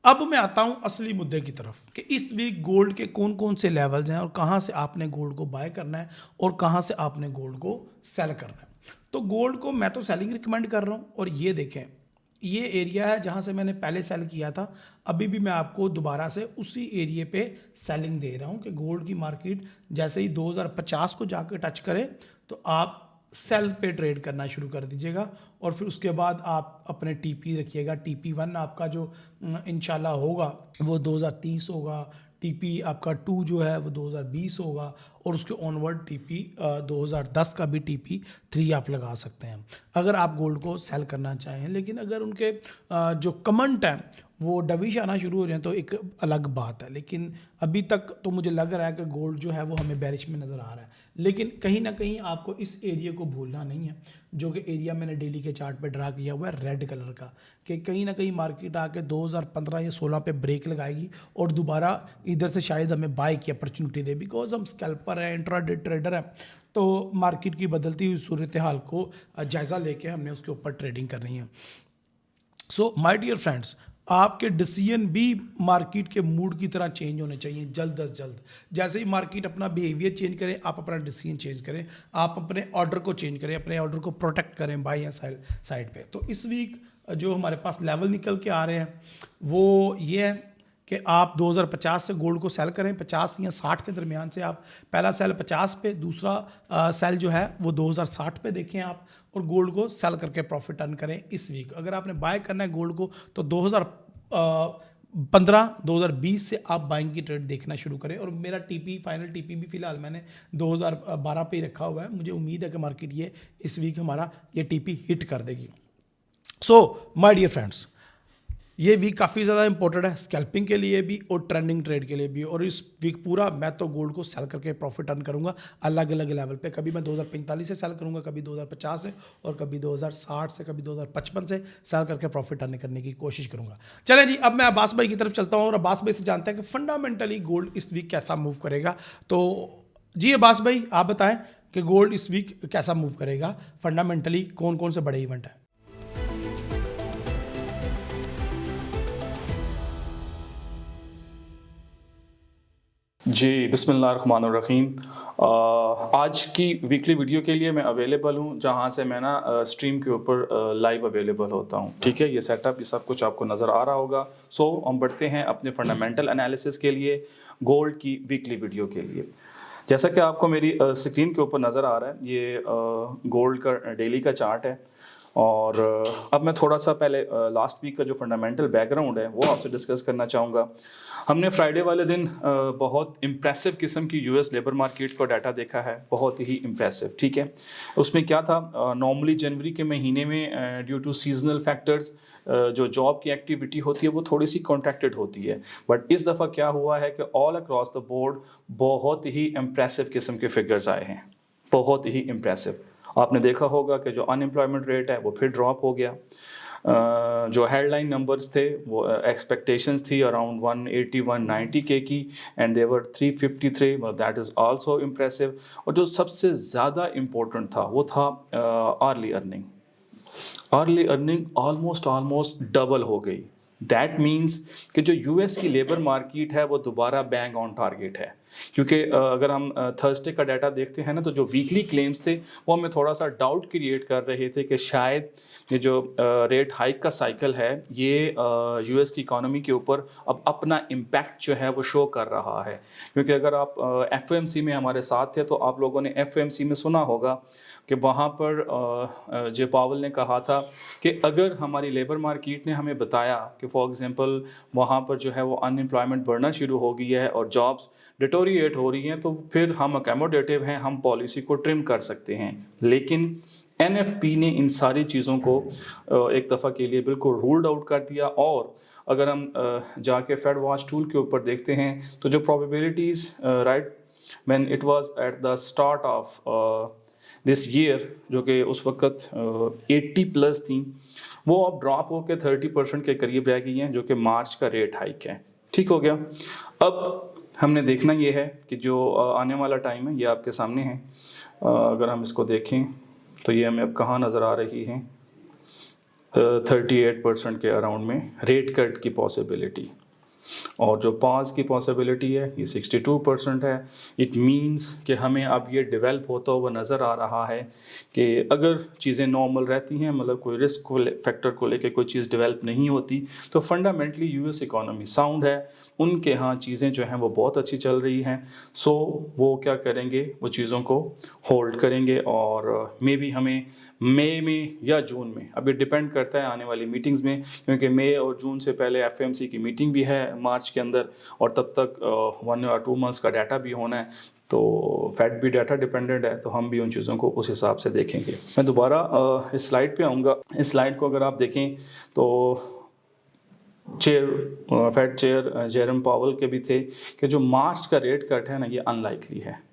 अब मैं आता हूं असली मुद्दे की तरफ कि इस वीक गोल्ड के कौन कौन से लेवल्स हैं और कहां से आपने गोल्ड को बाय करना है और कहां से आपने गोल्ड को सेल करना है। तो गोल्ड को मैं तो सेलिंग रिकमेंड कर रहा हूं और ये देखें, ये एरिया है जहां से मैंने पहले सेल किया था, अभी भी मैं आपको दोबारा से उसी एरिया पे सेलिंग दे रहा हूं कि गोल्ड की मार्केट जैसे ही 2050 को जाकर टच करे तो आप सेल पे ट्रेड करना शुरू कर दीजिएगा और फिर उसके बाद आप अपने टीपी रखिएगा। TP1 आपका जो इंशाल्लाह होगा वो 2030 होगा, TP आपका 2 जो है वो 2020 होगा और उसके ऑनवर्ड TP 2010 का भी TP3 आप लगा सकते हैं अगर आप गोल्ड को सेल करना चाहें। लेकिन अगर उनके जो कमेंट हैं वो डविश आना शुरू हो जाए तो एक अलग बात है, लेकिन अभी तक तो मुझे लग रहा है कि गोल्ड जो है वो हमें बेरिश में नज़र आ रहा है। लेकिन कहीं ना कहीं आपको इस एरिया को भूलना नहीं है, जो कि एरिया मैंने डेली के चार्ट पे ड्रा किया हुआ है रेड कलर का, कि कहीं ना कहीं मार्केट आके 2015 या 16 पे ब्रेक लगाएगी और दोबारा इधर से शायद हमें बाय की अपॉर्चुनिटी दे, बिकॉज हम स्कैल्पर हैं, इंट्राडे ट्रेडर हैं, तो मार्केट की बदलती हुई सूरत हाल को जायज़ा लेके हमने उसके ऊपर ट्रेडिंग करनी है। सो माय डियर फ्रेंड्स, आपके डिसीजन भी मार्केट के मूड की तरह चेंज होने चाहिए जल्द अज जल्द। जैसे ही मार्केट अपना बिहेवियर चेंज करे, आप अपना डिसीजन चेंज करें, आप अपने ऑर्डर को चेंज करें, अपने ऑर्डर को प्रोटेक्ट करें बाय या साइड पे। तो इस वीक जो हमारे पास लेवल निकल के आ रहे हैं वो ये है कि आप 2050 से गोल्ड को सेल करें, 50 या 60 के दरमियान से आप पहला सेल 50 पे, दूसरा सेल जो है वो 2060 पे देखें आप और गोल्ड को सेल करके प्रॉफिट अर्न करें इस वीक। अगर आपने बाय करना है गोल्ड को तो 2020 से आप बाइंग की ट्रेड देखना शुरू करें। और मेरा फाइनल टीपी भी फिलहाल मैंने 2012 पे ही रखा हुआ है। मुझे उम्मीद है कि मार्केट ये इस वीक हमारा ये टीपी हिट कर देगी। सो माय डियर फ्रेंड्स, ये वीक काफ़ी ज़्यादा इंपॉर्टेंट है स्कैल्पिंग के लिए भी और ट्रेंडिंग ट्रेड के लिए भी। और इस वीक पूरा मैं तो गोल्ड को सेल करके प्रॉफिट अर्न करूंगा अलग अलग लेवल पे। कभी मैं 2045 से सेल करूंगा, कभी 2050 से, और कभी 2060 से, कभी 2055 से सेल करके प्रॉफिट अर्न करने की कोशिश करूंगा। चलें जी, अब मैं अब्बास भाई की तरफ चलता हूँ और अब्बास भाई से जानते हैं कि फंडामेंटली गोल्ड इस वीक कैसा मूव करेगा। तो जी अब्बास भाई, आप बताएं कि गोल्ड इस वीक कैसा मूव करेगा, फंडामेंटली कौन कौन से बड़े इवेंट हैं। जी बिस्मिल्लाहिर्रहमानिर्रहीम। आज की वीकली वीडियो के लिए मैं अवेलेबल हूँ, जहाँ से मैं ना स्ट्रीम के ऊपर लाइव अवेलेबल होता हूँ। ठीक है, ये सेटअप, ये सब कुछ आपको नज़र आ रहा होगा। सो हम बढ़ते हैं अपने फंडामेंटल एनालिसिस के लिए, गोल्ड की वीकली वीडियो के लिए। जैसा कि आपको मेरी स्क्रीन के ऊपर नज़र आ रहा है, ये गोल्ड का डेली का चार्ट है। और अब मैं थोड़ा सा पहले लास्ट वीक का जो फंडामेंटल बैकग्राउंड है वो आपसे डिस्कस करना चाहूँगा। हमने फ्राइडे वाले दिन बहुत इम्प्रेसिव किस्म की यूएस लेबर मार्केट का डाटा देखा है, बहुत ही इम्प्रेसिव, ठीक है। उसमें क्या था, नॉर्मली जनवरी के महीने में ड्यू टू सीजनल फैक्टर्स जो जॉब की एक्टिविटी होती है वो थोड़ी सी कॉन्ट्रैक्टेड होती है, बट इस दफ़ा क्या हुआ है कि ऑल अक्रॉस द बोर्ड बहुत ही इम्प्रेसिव किस्म के फिगर्स आए हैं, बहुत ही इम्प्रेसिव। आपने देखा होगा कि जो अनएम्प्लॉयमेंट रेट है वो फिर ड्रॉप हो गया। जो हेडलाइन नंबर्स थे वो एक्सपेक्टेशंस थी अराउंड 180 190 के की, एंड देवर 353, दैट इज़ आल्सो इम्प्रेसिव। और जो सबसे ज़्यादा इम्पोर्टेंट था वो था early earning. Early earning almost double हो गई। दैट मीन्स कि जो यूएस की लेबर मार्केट है वो दोबारा बैंग ऑन टारगेट है, क्योंकि अगर हम थर्सडे का डाटा देखते हैं ना, तो जो वीकली क्लेम्स थे वो हमें थोड़ा सा डाउट क्रिएट कर रहे थे कि शायद ये जो रेट हाइक का साइकिल है ये यूएस की इकोनॉमी के ऊपर अब अपना इम्पैक्ट जो है वो शो कर रहा है। क्योंकि अगर आप एफओएमसी में हमारे साथ थे तो आप लोगों ने एफओएमसी में सुना होगा कि वहाँ पर जे पावल ने कहा था कि अगर हमारी लेबर मार्केट ने हमें बताया कि फॉर एग्जांपल वहाँ पर जो है वो अनएम्प्लॉयमेंट बढ़ना शुरू हो गई है और जॉब्स डिटोरिएट हो रही हैं, तो फिर हम अकोमोडेटिव हैं, हम पॉलिसी को ट्रिम कर सकते हैं। लेकिन एनएफपी ने इन सारी चीज़ों को एक दफ़ा के लिए बिल्कुल रूल्ड आउट कर दिया। और अगर हम जाके फेड वॉच टूल के ऊपर देखते हैं तो जो probabilities right when it was at the start of this year, जो कि उस वक्त 80+ थी, वो अब ड्रॉप होकर 30% के करीब रह गई हैं, जो कि मार्च का रेट हाइक है। ठीक हो गया। अब हमने देखना ये है कि जो आने वाला टाइम है ये आपके सामने है। अगर हम इसको देखें तो ये हमें अब कहाँ नज़र आ रही है, 38% के अराउंड में रेट कट की पॉसिबिलिटी, और जो पास की पॉसिबिलिटी है ये 62% है। इट मींस कि हमें अब ये डेवलप होता हुआ नज़र आ रहा है कि अगर चीज़ें नॉर्मल रहती हैं, मतलब कोई रिस्क फैक्टर को लेके कोई चीज़ डेवलप नहीं होती, तो फंडामेंटली यूएस इकोनॉमी साउंड है, उनके यहाँ चीज़ें जो हैं वो बहुत अच्छी चल रही हैं। सो वो क्या करेंगे, वो चीज़ों को होल्ड करेंगे और मे बी हमें मई में या जून में, अब ये डिपेंड करता है आने वाली मीटिंग्स में, क्योंकि मई और जून से पहले एफएमसी की मीटिंग भी है मार्च के अंदर, और तब तक 1 या 2 मंथ्स का डाटा भी होना है, तो फेड भी डाटा डिपेंडेंट है, तो हम भी उन चीज़ों को उस हिसाब से देखेंगे। मैं दोबारा इस स्लाइड पे आऊँगा। इस स्लाइड को अगर आप देखें तो फेड चेयर जेरम पावल के भी थे कि जो मार्च का रेट कट है ना ये अनलाइकली है,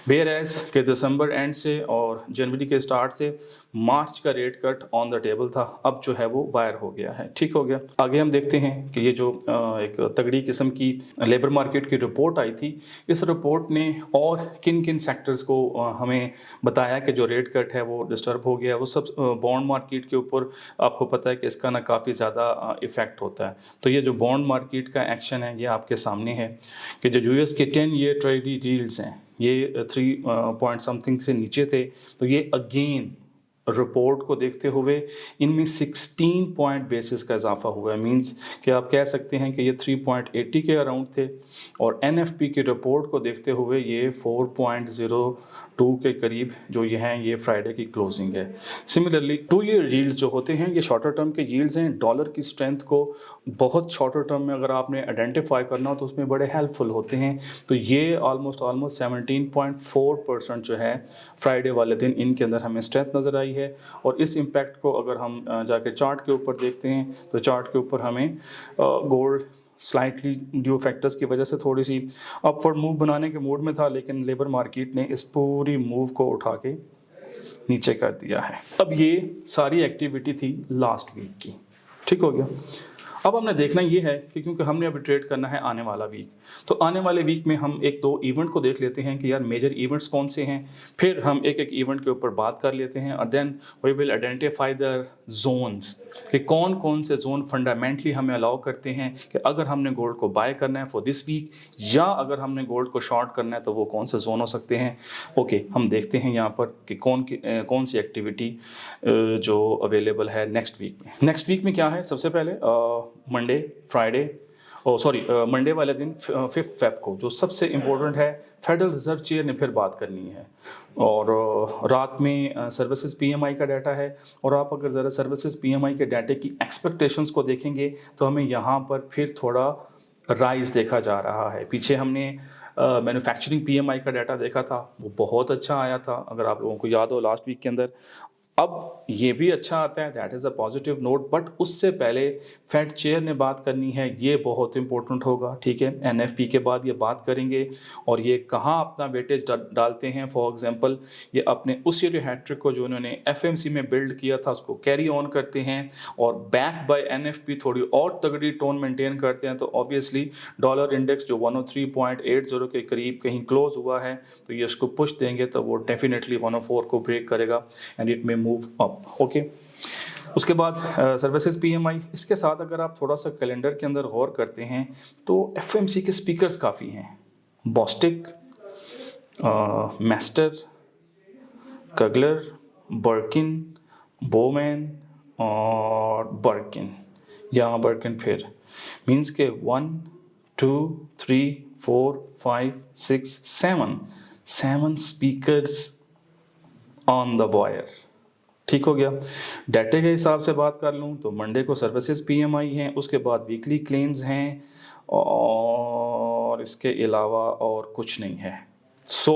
वेयर एज के दिसंबर एंड से और जनवरी के स्टार्ट से मार्च का rate cut on the table था, अब जो है वो वायर हो गया है। ठीक हो गया। आगे हम देखते हैं कि ये जो एक तगड़ी किस्म की लेबर मार्केट की रिपोर्ट आई थी, इस रिपोर्ट ने और किन किन सेक्टर्स को हमें बताया कि जो रेट कट है वो डिस्टर्ब हो गया। वो सब बॉन्ड मार्केट के ऊपर आपको पता है कि इसका ना काफ़ी ज़्यादा इफ़ेक्ट होता है। तो ये जो बॉन्ड मार्केट का एक्शन है ये आपके सामने है कि जो यूएस के 10 ईयर ट्रेजरी यील्ड्स हैं ये 3 पॉइंट समथिंग से नीचे थे, तो ये अगेन रिपोर्ट को देखते हुए इनमें 16 पॉइंट बेसिस का इजाफा हुआ है। मींस कि आप कह सकते हैं कि ये 3.80 के अराउंड थे, और एनएफपी की रिपोर्ट को देखते हुए ये 4.02 के करीब जो ये हैं, ये फ्राइडे की क्लोजिंग है। सिमिलरली 2 ईयर यील्ड्स जो होते हैं ये शॉर्टर टर्म के यील्ड्स हैं। डॉलर की स्ट्रेंथ को बहुत शॉर्टर टर्म में अगर आपने आइडेंटिफाई करना हो तो उसमें बड़े हेल्पफुल होते हैं। तो ये ऑलमोस्ट 17.4% जो है फ्राइडे वाले दिन इनके अंदर हमें स्ट्रेंथ नज़र आई है। और इस इम्पैक्ट को अगर हम जाके चार्ट के ऊपर देखते हैं तो चार्ट के ऊपर हमें गोल्ड स्लाइटली ड्यू फैक्टर्स की वजह से थोड़ी सी अपवर्ड मूव बनाने के मूड में था, लेकिन लेबर मार्केट ने इस पूरी मूव को उठा के नीचे कर दिया है। अब ये सारी एक्टिविटी थी लास्ट वीक की। ठीक हो गया। अब हमने देखना ये है कि क्योंकि हमने अभी ट्रेड करना है आने वाला वीक, तो आने वाले वीक में हम 1-2 इवेंट को देख लेते हैं कि यार मेजर इवेंट्स कौन से हैं, फिर हम एक इवेंट के ऊपर बात कर लेते हैं, और then we will identify the zones कि कौन कौन से जोन फंडामेंटली हमें अलाउ करते हैं कि अगर हमने गोल्ड को बाय करना है फॉर दिस वीक, या अगर हमने गोल्ड को शॉर्ट करना है तो वो कौन से जोन हो सकते हैं। ओके, हम देखते हैं यहाँ पर कि कौन सी एक्टिविटी जो अवेलेबल है नेक्स्ट वीक में। नेक्स्ट वीक में क्या है, सबसे पहले मंडे, फ्राइडे मंडे वाले दिन 5 फेब को जो सबसे इम्पोर्टेंट है, फेडरल रिजर्व चेयर ने फिर बात करनी है। और रात में सर्विसेज पीएमआई का डाटा है, और आप अगर ज़रा सर्विसेज पीएमआई के डाटे की एक्सपेक्टेशंस को देखेंगे तो हमें यहाँ पर फिर थोड़ा राइज देखा जा रहा है। पीछे हमने मैन्युफैक्चरिंग पीएमआई का डाटा देखा था, वो बहुत अच्छा आया था, अगर आप लोगों को याद हो लास्ट वीक के अंदर। अब ये भी अच्छा आता है, that is a positive note, but उससे पहले फेड चेयर ने बात करनी है, ये बहुत इंपॉर्टेंट होगा, ठीक है। एनएफपी के बाद ये बात करेंगे, और ये कहाँ अपना वेटेज डालते हैं। फॉर एग्जांपल ये अपने उस ईयर हैट्रिक को जो उन्होंने एफएमसी में बिल्ड किया था उसको कैरी ऑन करते हैं, और बैक बाय एनएफपी थोड़ी और तगड़ी टोन मेंटेन करते हैं, तो ऑब्वियसली डॉलर इंडेक्स जो 103.80 के करीब कहीं क्लोज हुआ है, तो ये इसको पुश देंगे, तो वो डेफिनेटली 104 को ब्रेक करेगा and it may move up. Okay, उसके बाद सर्विसेज पीएमआई, इसके साथ अगर आप थोड़ा सा कैलेंडर के अंदर गौर करते हैं तो एफएमसी के स्पीकर्स काफ़ी हैं, बॉस्टिक, मैस्टर, कगलर, बर्किन, बोमैन और बर्किन, यहाँ बर्किन फिर मीन्स के 1 2 3 4 5 6 7 स्पीकर्स ऑन द वायर। ठीक हो गया। डाटे के हिसाब से बात कर लूँ तो मंडे को सर्विसेज पीएमआई हैं, उसके बाद वीकली क्लेम्स हैं, और इसके अलावा और कुछ नहीं है। सो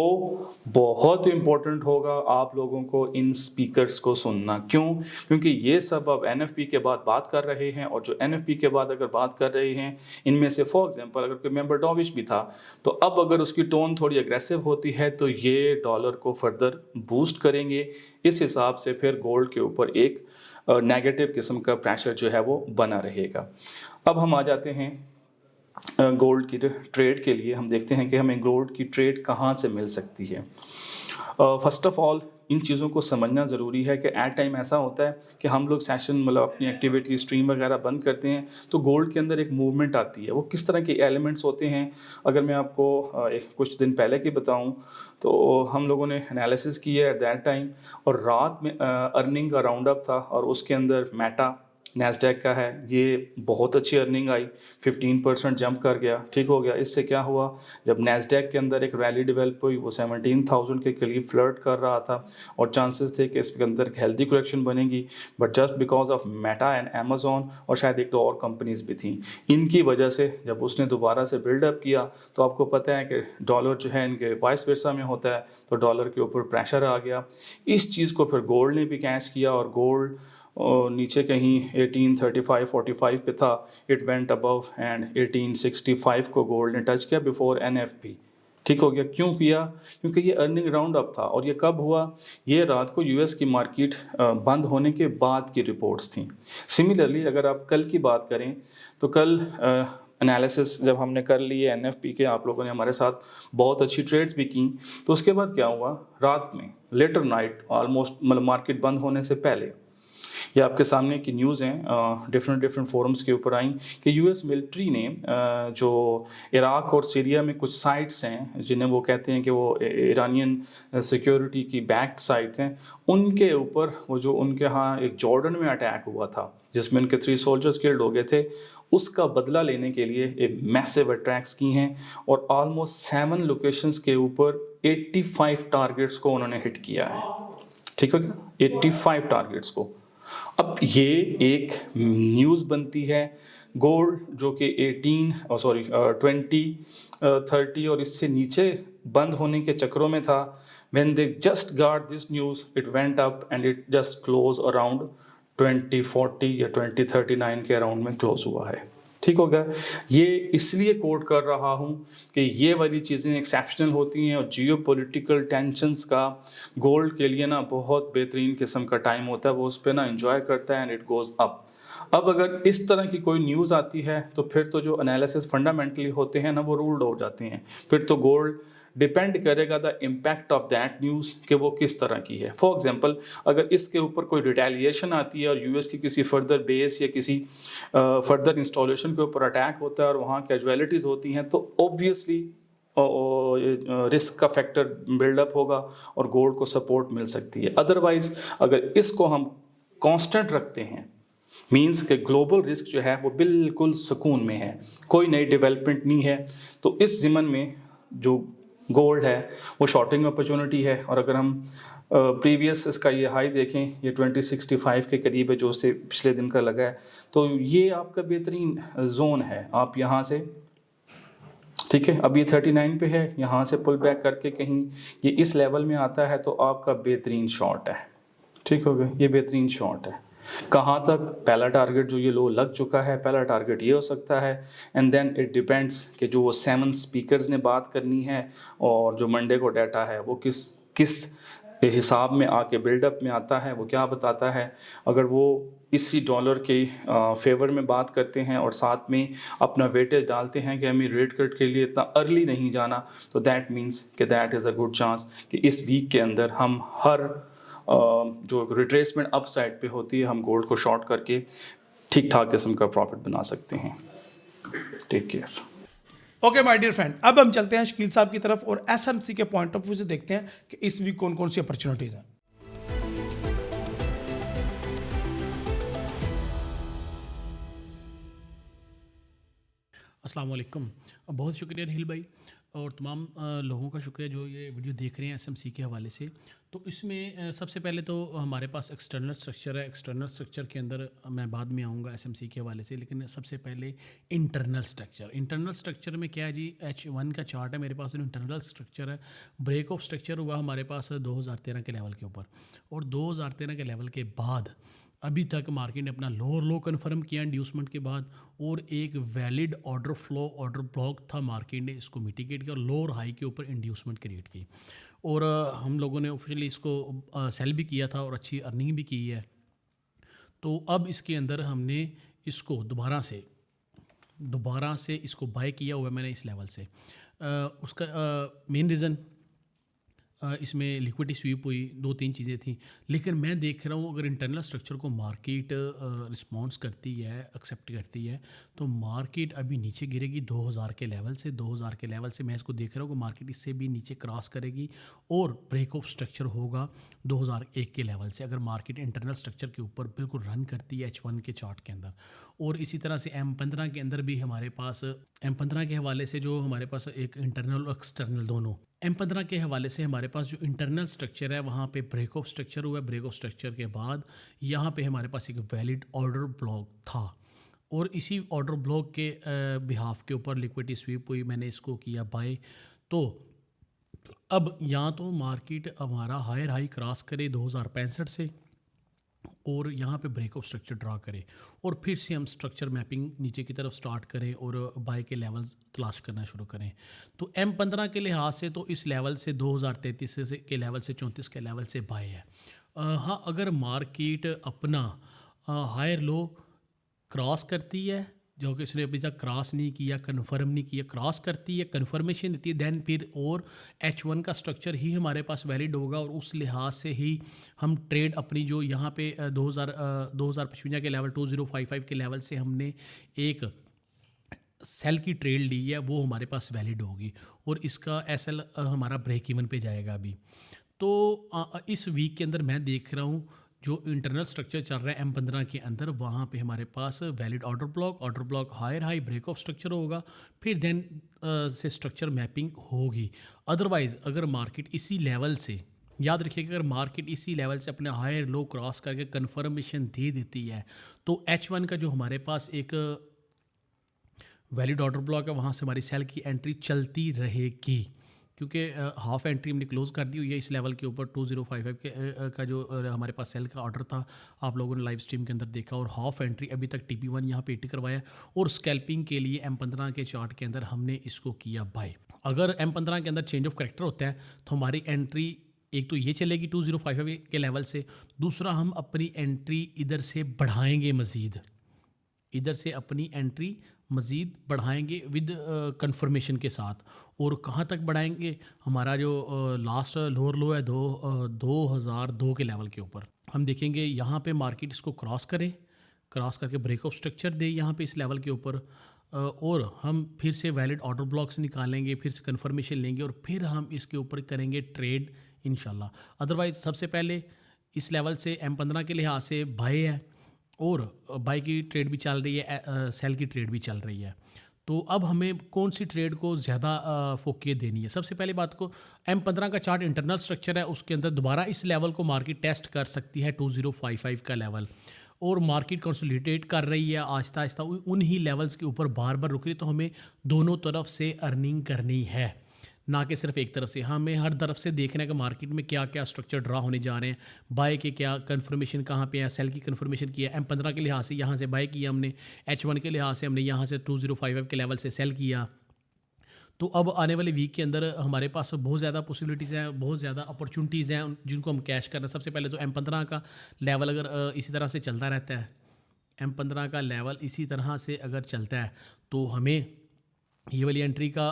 बहुत इम्पोर्टेंट होगा आप लोगों को इन स्पीकर्स को सुनना। क्यों? क्योंकि ये सब अब एनएफपी के बाद बात कर रहे हैं, और जो एनएफपी के बाद अगर बात कर रहे हैं इनमें से फॉर एग्जांपल अगर कोई मेंबर डॉविश भी था, तो अब अगर उसकी टोन थोड़ी अग्रेसिव होती है तो ये डॉलर को फर्दर बूस्ट करेंगे। इस हिसाब से फिर गोल्ड के ऊपर एक नेगेटिव किस्म का प्रेशर जो है वो बना रहेगा। अब हम आ जाते हैं गोल्ड की ट्रेड के लिए। हम देखते हैं कि हमें गोल्ड की ट्रेड कहाँ से मिल सकती है। फर्स्ट ऑफ ऑल इन चीज़ों को समझना ज़रूरी है कि एट टाइम ऐसा होता है कि हम लोग सेशन मतलब अपनी एक्टिविटी स्ट्रीम वगैरह बंद करते हैं, तो गोल्ड के अंदर एक मूवमेंट आती है। वो किस तरह के एलिमेंट्स होते हैं, अगर मैं आपको कुछ दिन पहले की बताऊं तो हम लोगों ने एनालिसिस की है एट दैट टाइम, और रात में अर्निंग का राउंड अप था, और उसके अंदर मेटा नैस्डैक का है, ये बहुत अच्छी अर्निंग आई, 15% जंप कर गया। ठीक हो गया। इससे क्या हुआ, जब नैस्डैक के अंदर एक रैली डेवलप हुई, वो 17,000 के करीब फ्लर्ट कर रहा था, और चांसेस थे कि इसके अंदर एक हेल्दी करेक्शन बनेगी, but just because of Meta and Amazon और शायद एक तो और कंपनीज भी थी, इनकी वजह से जब उसने दोबारा से बिल्डअप किया, तो आपको पता है कि डॉलर जो है इनके वाइस वर्सा में होता है, तो डॉलर के ऊपर प्रेशर आ गया। इस चीज़ को फिर गोल्ड ने भी कैच किया, और गोल्ड और नीचे कहीं 1835-45 पे था, इट वेंट अबव एंड 1865 को गोल्ड ने टच किया बिफोर एनएफपी। ठीक हो गया। क्यों किया? क्योंकि ये अर्निंग राउंड अप था, और ये कब हुआ, ये रात को यूएस की मार्केट बंद होने के बाद की रिपोर्ट्स थी। सिमिलरली अगर आप कल की बात करें तो कल एनालिसिस जब हमने कर लिए एनएफपी के, आप लोगों ने हमारे साथ बहुत अच्छी ट्रेड्स भी की, तो उसके बाद क्या हुआ, रात में लेटर नाइट ऑलमोस्ट मतलब मार्केट बंद होने से पहले, ये आपके सामने की न्यूज़ हैं डिफरेंट फोरम्स के ऊपर आई कि यूएस मिलिट्री ने जो इराक और सीरिया में कुछ साइट्स हैं जिन्हें वो कहते हैं कि वो ईरानियन सिक्योरिटी की बैक्ड साइट्स हैं, उनके ऊपर वो जो उनके यहाँ एक जॉर्डन में अटैक हुआ था जिसमें उनके 3 सोल्जर्स किल्ड हो गए थे, उसका बदला लेने के लिए एक मैसिव अटैक्स की हैं, और ऑलमोस्ट 7 लोकेशंस के ऊपर 85 टारगेट्स को उन्होंने हिट किया है। ठीक है क्या? 85 टारगेट्स को। अब ये एक न्यूज़ बनती है, गोल्ड जो कि 20 30 और इससे नीचे बंद होने के चक्रों में था, when they just got this news it went up and it just close around 2040 या 2039 के अराउंड में क्लोज हुआ है। ठीक हो गया। ये इसलिए कोट कर रहा हूँ कि ये वाली चीज़ें एक्सेप्शनल होती हैं, और जियो पॉलिटिकल टेंशंस का गोल्ड के लिए ना बहुत बेहतरीन किस्म का टाइम होता है, वो उस पर ना इंजॉय करता है एंड इट गोज़ अप। अब अगर इस तरह की कोई न्यूज़ आती है तो फिर तो जो एनालिसिस फंडामेंटली होते हैं ना वो रूल्ड हो जाते हैं, फिर तो गोल्ड डिपेंड करेगा the impact of that news कि वो किस तरह की है। फॉर एग्जांपल अगर इसके ऊपर कोई रिटेलिएशन आती है और यूएस की किसी फर्दर बेस या किसी फर्दर इंस्टॉलेशन के ऊपर अटैक होता है और वहाँ कैजुअलिटीज़ होती हैं, तो ऑब्वियसली रिस्क का फैक्टर बिल्डअप होगा और गोल्ड को सपोर्ट मिल सकती है। अदरवाइज अगर इसको हम कांस्टेंट रखते हैं मींस कि ग्लोबल रिस्क जो है वो बिल्कुल सुकून में है, कोई नई डेवलपमेंट नहीं है। तो इस ज़मन में जो गोल्ड है वो शॉर्टिंग अपॉर्चुनिटी है। और अगर हम प्रीवियस इसका ये हाई देखें, ये 2065 के करीब है जो से पिछले दिन का लगा है, तो ये आपका बेहतरीन जोन है। आप यहाँ से, ठीक है, अब ये 39 पे है, यहाँ से पुल बैक करके कहीं ये इस लेवल में आता है तो आपका बेहतरीन शॉट है। ठीक हो गया, ये बेहतरीन शॉट है। कहाँ तक? पहला टारगेट जो ये लो लग चुका है, पहला टारगेट ये हो सकता है। एंड देन इट डिपेंड्स कि जो वो 7 स्पीकर्स ने बात करनी है और जो मंडे को डाटा है वो किस किस हिसाब में आके बिल्डअप में आता है, वो क्या बताता है। अगर वो इसी डॉलर के फेवर में बात करते हैं और साथ में अपना वेटेज डालते हैं कि हमें रेट कट के लिए इतना अर्ली नहीं जाना, तो दैट मीन्स कि that is a good chance कि इस वीक के अंदर हम हर जो रिट्रेसमेंट अप साइड पे होती है हम गोल्ड को शॉर्ट करके ठीक ठाक किस्म का प्रॉफिट बना सकते हैं। Take care. Okay my dear friend, अब हम चलते हैं शकील साहब की तरफ और एसएमसी के पॉइंट ऑफ व्यू से देखते हैं कि इस वीक कौन कौन सी अपॉर्चुनिटीज़ हैं। अस्सलाम वालेकुम। बहुत शुक्रिया हिल भाई और तमाम लोगों का शुक्रिया जो ये वीडियो देख रहे हैं एसएमसी के हवाले से। तो इसमें सबसे पहले तो हमारे पास एक्सटर्नल स्ट्रक्चर है। एक्सटर्नल स्ट्रक्चर के अंदर मैं बाद में आऊँगा एसएमसी के हवाले से, लेकिन सबसे पहले इंटरनल स्ट्रक्चर। इंटरनल स्ट्रक्चर में क्या है जी, H1 का चार्ट है मेरे पास, इंटरनल स्ट्रक्चर है। ब्रेक ऑफ स्ट्रक्चर हुआ हमारे पास 2013 के लेवल के ऊपर, और 2013 के लेवल के बाद अभी तक मार्केट ने अपना लोअर लो कन्फर्म किया इंड्यूसमेंट के बाद, और एक valid order flow order block था, मार्केट ने इसको मिटिगेट किया और लोअर हाई के ऊपर इंड्यूसमेंट क्रिएट की। और हम लोगों ने ऑफिशियली इसको सेल भी किया था और अच्छी अर्निंग भी की है। तो अब इसके अंदर हमने इसको दोबारा से इसको बाय किया हुआ है मैंने इस लेवल से। उसका मेन रीज़न इसमें लिक्विडिटी स्वीप हुई, 2-3 चीज़ें थी, लेकिन मैं देख रहा हूँ अगर इंटरनल स्ट्रक्चर को मार्केट रिस्पॉन्स करती है, एक्सेप्ट करती है, तो मार्केट अभी नीचे गिरेगी 2000 के लेवल से। 2000 के लेवल से मैं इसको देख रहा हूँ कि मार्केट इससे भी नीचे क्रॉस करेगी और ब्रेक ऑफ स्ट्रक्चर होगा 2001 के लेवल से, अगर मार्केट इंटरनल स्ट्रक्चर के ऊपर बिल्कुल रन करती है H1 के चार्ट के अंदर। और इसी तरह से M15 के अंदर भी हमारे पास M15 के हवाले से जो हमारे पास एक इंटरनल और एक्सटर्नल दोनों, M15 के हवाले से हमारे पास जो इंटरनल स्ट्रक्चर है वहाँ पे ब्रेक ऑफ स्ट्रक्चर हुआ है। ब्रेक ऑफ स्ट्रक्चर के बाद यहाँ पे हमारे पास एक वैलिड ऑर्डर ब्लॉक था और इसी ऑर्डर ब्लॉक के बिहाफ के ऊपर लिक्विडिटी स्वीप हुई, मैंने इसको किया बाय। तो अब यहाँ तो मार्केट हमारा हायर हाई क्रॉस करे 2065 से और यहाँ पे ब्रेक ऑफ स्ट्रक्चर ड्रा करें और फिर से हम स्ट्रक्चर मैपिंग नीचे की तरफ स्टार्ट करें और बाय के लेवल्स तलाश करना शुरू करें। तो M15 के लिहाज से तो इस लेवल से 2033 से के लेवल से 34 के लेवल से बाय है। हाँ, अगर मार्केट अपना हायर लो क्रॉस करती है, जो कि इसने अभी तक क्रॉस नहीं किया, कन्फर्म नहीं किया, क्रॉस करती है, कन्फर्मेशन देती है, दैन फिर और H1 का स्ट्रक्चर ही हमारे पास वैलिड होगा और उस लिहाज से ही हम ट्रेड अपनी जो यहाँ पे 2055 के लेवल 2055 के लेवल से हमने एक सेल की ट्रेड ली है, वो हमारे पास वैलिड होगी और इसका SL हमारा ब्रेक इवन पे जाएगा अभी। तो इस वीक के अंदर मैं देख रहा हूँ जो इंटरनल स्ट्रक्चर चल रहा है M15 के अंदर, वहाँ पे हमारे पास valid order block higher high break of structure होगा, फिर देन से स्ट्रक्चर मैपिंग होगी। अदरवाइज़ अगर मार्केट इसी लेवल से, याद रखिएगा, अगर मार्केट इसी लेवल से अपने हायर लो क्रॉस करके कन्फर्मेशन दे देती है तो H1 का जो हमारे पास एक वैलिड ऑर्डर ब्लॉक है वहाँ से हमारी सेल की एंट्री चलती रहेगी, क्योंकि हाफ एंट्री हमने क्लोज कर दी हुई है इस लेवल के ऊपर 2055 के का जो हमारे पास सेल का ऑर्डर था, आप लोगों ने लाइव स्ट्रीम के अंदर देखा, और हाफ एंट्री अभी तक TP1 यहाँ पे हिट करवाया और स्कैल्पिंग के लिए M15 के चार्ट के अंदर हमने इसको किया बाय। अगर M15 के अंदर चेंज ऑफ करेक्टर होता है तो हमारी एंट्री एक तो ये चलेगी 2055 के लेवल से, दूसरा हम अपनी एंट्री इधर से बढ़ाएंगे, मज़ीद इधर से अपनी एंट्री मज़ीद बढ़ाएंगे विद कंफर्मेशन के साथ। और कहाँ तक बढ़ाएंगे, हमारा जो लास्ट लोअर लो है 2002 के लेवल के ऊपर, हम देखेंगे यहाँ पे मार्केट इसको क्रॉस करके ब्रेक ऑफ स्ट्रक्चर दे यहाँ पे इस लेवल के ऊपर, और हम फिर से वैलिड ऑर्डर ब्लॉक्स निकालेंगे, फिर से कंफर्मेशन लेंगे और फिर हम इसके ऊपर करेंगे ट्रेड इंशाल्लाह। अदरवाइज़ सबसे पहले इस लेवल से M15 के लिहाज से बाय है और बाई की ट्रेड भी चल रही है, सेल की ट्रेड भी चल रही है। तो अब हमें कौन सी ट्रेड को ज़्यादा फोकियत देनी है? सबसे पहली बात को M15 का चार्ट इंटरनल स्ट्रक्चर है, उसके अंदर दोबारा इस लेवल को मार्केट टेस्ट कर सकती है 2055 का लेवल, और मार्केट कंसोलिडेट कर रही है आहिस्ता आहिस्ता उन ही लेवल्स के ऊपर बार बार रुक रही है। तो हमें दोनों तरफ से अर्निंग करनी है, ना कि सिर्फ एक तरफ से। हमें हर तरफ से देखना है कि मार्केट में क्या क्या स्ट्रक्चर ड्रा होने जा रहे हैं, बाय के क्या कन्फर्मेशन कहाँ पे है, सेल की कन्फर्मेशन की है। M15 के लिहाज से यहाँ से बाय किया हमने, H1 के लिहाज से हमने यहाँ से 2055 के लेवल से सेल किया। तो अब आने वाले वीक के अंदर हमारे पास बहुत ज़्यादा पॉसिबिलिटीज़ हैं, बहुत ज़्यादा अपॉर्चुनिटीज़ हैं जिनको हम कैश करना। सबसे पहले तो M15 का लेवल अगर इसी तरह से चलता रहता है, M15 का लेवल इसी तरह से अगर चलता है तो हमें ये वाली एंट्री का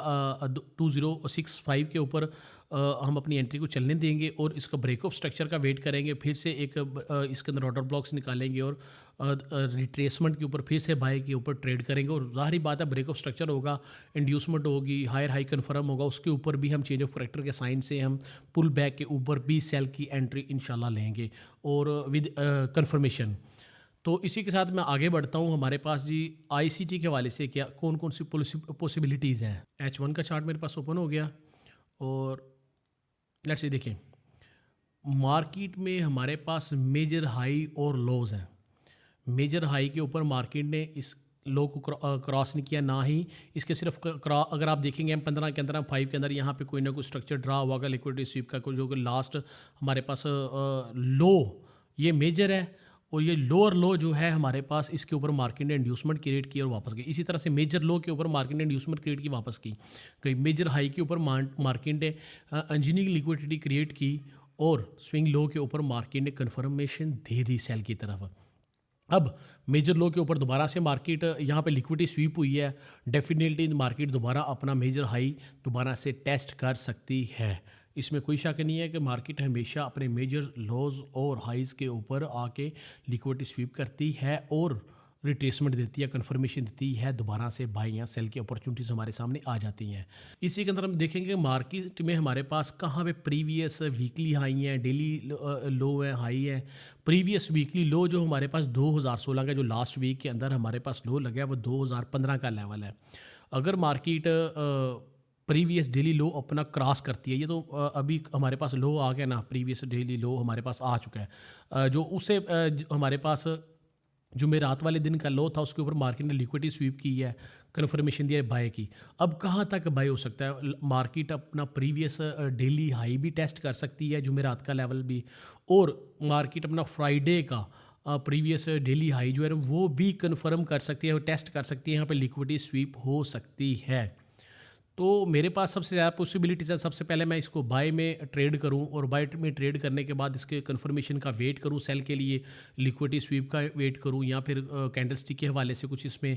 2065 के ऊपर हम अपनी एंट्री को चलने देंगे और इसका ब्रेक ऑफ स्ट्रक्चर का वेट करेंगे। फिर से एक इसके अंदर ऑर्डर ब्लॉक्स निकालेंगे और रिट्रेसमेंट के ऊपर फिर से बाय के ऊपर ट्रेड करेंगे। और ज़ाहिर बात है ब्रेक ऑफ स्ट्रक्चर होगा, इंड्यूसमेंट होगी, हायर हाई कन्फर्म होगा, उसके ऊपर भी हम चेंज ऑफ करेक्टर के साइन से हम पुल बैक के ऊपर भी सेल की एंट्री इंशाल्लाह लेंगे और विद कन्फर्मेशन। तो इसी के साथ मैं आगे बढ़ता हूँ। हमारे पास जी ICT के हवाले से क्या कौन कौन सी पॉसिबिलिटीज़ हैं। H1 का चार्ट मेरे पास ओपन हो गया और लेट्स से देखें मार्केट में हमारे पास मेजर हाई और लोज हैं। मेजर हाई के ऊपर मार्केट ने इस लो को क्रॉस नहीं किया, ना ही इसके सिर्फ अगर आप देखेंगे M15 के अंदर, M5 के अंदर यहाँ पे कोई ना कोई स्ट्रक्चर ड्रा हुआ होगा लिक्विडिटी स्वीप का, जो कि लास्ट हमारे पास लो ये मेजर है और ये लोअर लो जो है हमारे पास, इसके ऊपर मार्केट ने इंड्यूसमेंट क्रिएट की और वापस गई। इसी तरह से मेजर लो के ऊपर मार्केट ने इंड्यूसमेंट क्रिएट की, वापस की गई। मेजर हाई के ऊपर मार्केट ने इंजीनियरिंग लिक्विडिटी क्रिएट की और स्विंग लो के ऊपर मार्केट ने कन्फर्मेशन दे दी सेल की तरफ। अब मेजर लो के ऊपर दोबारा से मार्केट यहाँ पे लिक्विडिटी स्वीप हुई है, डेफिनेटली मार्केट दोबारा अपना मेजर हाई दोबारा से टेस्ट कर सकती है। इसमें कोई शक नहीं है कि मार्केट हमेशा अपने मेजर लोज और हाइज़ के ऊपर आके लिक्विडिटी स्वीप करती है और रिट्रेसमेंट देती है, कन्फर्मेशन देती है, दोबारा से बाई या सेल की अपॉर्चुनिटीज़ हमारे सामने आ जाती हैं। इसी के अंदर हम देखेंगे मार्केट में हमारे पास कहाँ पे प्रीवियस वीकली हाई हैं, डेली लो है, हाई है। प्रीवियस वीकली लो जो हमारे पास 2016 का जो लास्ट वीक के अंदर हमारे पास लो लगा है वो 2015 का लेवल है। अगर मार्केट प्रीवियस डेली लो अपना क्रॉस करती है, ये तो अभी हमारे पास लो आ गया ना, प्रीवियस डेली लो हमारे पास आ चुका है। जो उससे हमारे पास जो मेरे रात वाले दिन का लो था उसके ऊपर मार्केट ने लिक्विडिटी स्वीप की है, कन्फर्मेशन दिया है बाय की। अब कहाँ तक बाय हो सकता है? मार्केट अपना प्रीवियस डेली हाई भी टेस्ट कर सकती है, जो मेरे रात का लेवल भी, और मार्केट अपना फ्राइडे का प्रीवियस डेली हाई जो है वो भी कन्फर्म कर सकती है, टेस्ट कर सकती है। यहाँ पे लिक्विडिटी स्वीप हो सकती है। तो मेरे पास सबसे ज़्यादा पॉसिबिलिटीज़ है, सबसे पहले मैं इसको बाय में ट्रेड करूं और बाय में ट्रेड करने के बाद इसके कन्फर्मेशन का वेट करूं, सेल के लिए लिक्विडिटी स्वीप का वेट करूं, या फिर कैंडल स्टिक के हवाले से कुछ इसमें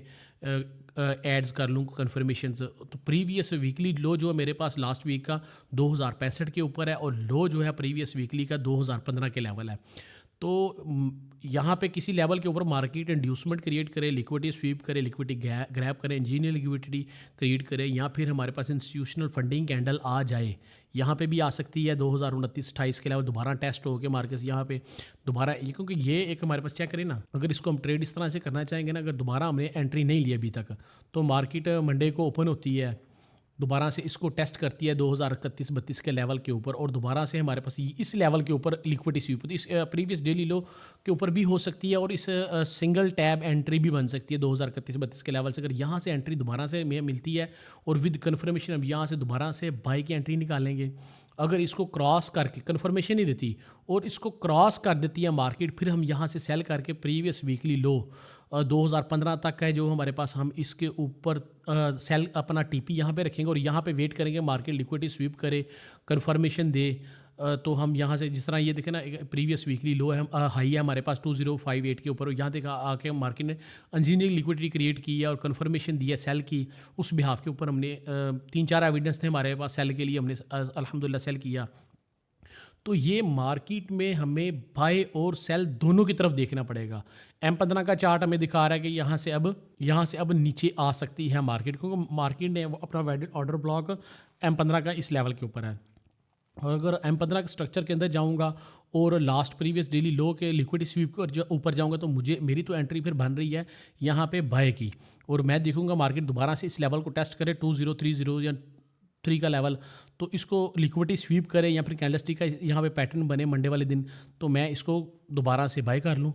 एड्स कर लूं कन्फर्मेशंस। तो प्रीवियस वीकली लो जो है मेरे पास लास्ट वीक का 2065 के ऊपर है और लो जो है प्रीवियस वीकली का 2015 के लेवल है। तो यहाँ पे किसी लेवल के ऊपर मार्केट इंड्यूसमेंट क्रिएट करे, लिक्विडिटी स्वीप करे, लिक्विडिटी ग्रैब करे, इंजीनियर लिक्विडिटी क्रिएट करे, या फिर हमारे पास इंस्टीट्यूशनल फंडिंग कैंडल आ जाए, यहाँ पे भी आ सकती है 2029-28 के लेवल दोबारा टेस्ट हो के मार्केट यहाँ पे दोबारा, क्योंकि ये एक हमारे पास चेक करें ना, अगर इसको हम ट्रेड इस तरह से करना चाहेंगे ना, अगर दोबारा हमने एंट्री नहीं ली अभी तक, तो मार्केट मंडे को ओपन होती है, दोबारा से इसको टेस्ट करती है 2031-32 के लेवल के ऊपर, और दोबारा से हमारे पास इस लेवल के ऊपर लिक्विडिटी स्वीप होती है, इस प्रीवियस डेली लो के ऊपर भी हो सकती है, और इस सिंगल टैब एंट्री भी बन सकती है 2031-32 के लेवल से। अगर यहाँ से एंट्री दोबारा से मिलती है और विद कन्फर्मेशन अब यहाँ से दोबारा से बाई की एंट्री निकालेंगे। अगर इसको क्रॉस करके कन्फर्मेशन नहीं देती और इसको क्रॉस कर देती है मार्केट, फिर हम यहाँ से सेल करके प्रीवियस वीकली लो 2015 तक है जो हमारे पास, हम इसके ऊपर सेल अपना टीपी यहाँ पे रखेंगे और यहाँ पे वेट करेंगे मार्केट लिक्विडिटी स्वीप करे, कन्फर्मेशन दे। तो हम यहाँ से जिस तरह ये देखें ना, प्रीवियस वीकली लो है, हाई है हमारे पास 2058 के ऊपर, यहाँ देखा आके मार्केट ने इंजीनियरिंग लिक्विडिटी क्रिएट की है और कन्फर्मेशन दी है सेल की। उस बिहाफ के ऊपर हमने 3-4 एविडेंस थे हमारे पास सेल के लिए, हमने अल्हम्दुलिल्लाह सेल किया। तो ये मार्केट में हमें बाय और सेल दोनों की तरफ देखना पड़ेगा। M15 का चार्ट हमें दिखा रहा है कि यहाँ से अब नीचे आ सकती है मार्केट, क्योंकि मार्केट ने अपना वैलिड ऑर्डर ब्लॉक M15 का इस लेवल के ऊपर है। और अगर M15 के स्ट्रक्चर के अंदर जाऊंगा और लास्ट प्रीवियस डेली लो के लिक्विडिटी स्वीप के ऊपर जाऊंगा तो मेरी तो एंट्री फिर बन रही है यहाँ पे बाय की, और मैं देखूंगा मार्केट दोबारा से इस लेवल को टेस्ट करे 2030 या 3 का लेवल, तो इसको लिक्विडिटी स्वीप करे या फिर कैंडलस्टिक का यहाँ पे पैटर्न बने मंडे वाले दिन, तो मैं इसको दोबारा से बाय कर लूँ।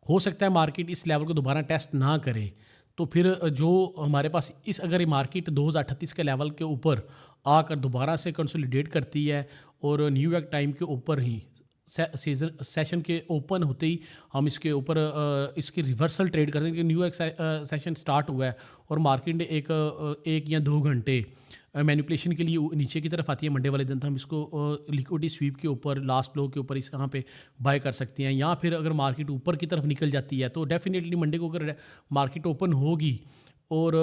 हो सकता है मार्केट इस लेवल को दोबारा टेस्ट ना करे, तो फिर जो हमारे पास अगर ये मार्केट 2038 के लेवल के ऊपर आकर दोबारा से कंसोलिडेट करती है और न्यूयॉर्क टाइम के ऊपर ही सेशन के ओपन होते ही हम इसके ऊपर इसकी रिवर्सल ट्रेड करते हैं कि न्यूयॉर्क सेशन स्टार्ट हुआ है और मार्केट ने एक या 2 घंटे मैनिपुलेशन के लिए नीचे की तरफ आती है मंडे वाले दिन, तो हम इसको लिक्विडिटी स्वीप के ऊपर लास्ट लो के ऊपर इस यहाँ पे बाय कर सकते हैं। या फिर अगर मार्केट ऊपर की तरफ निकल जाती है तो डेफिनेटली मंडे को अगर मार्केट ओपन होगी और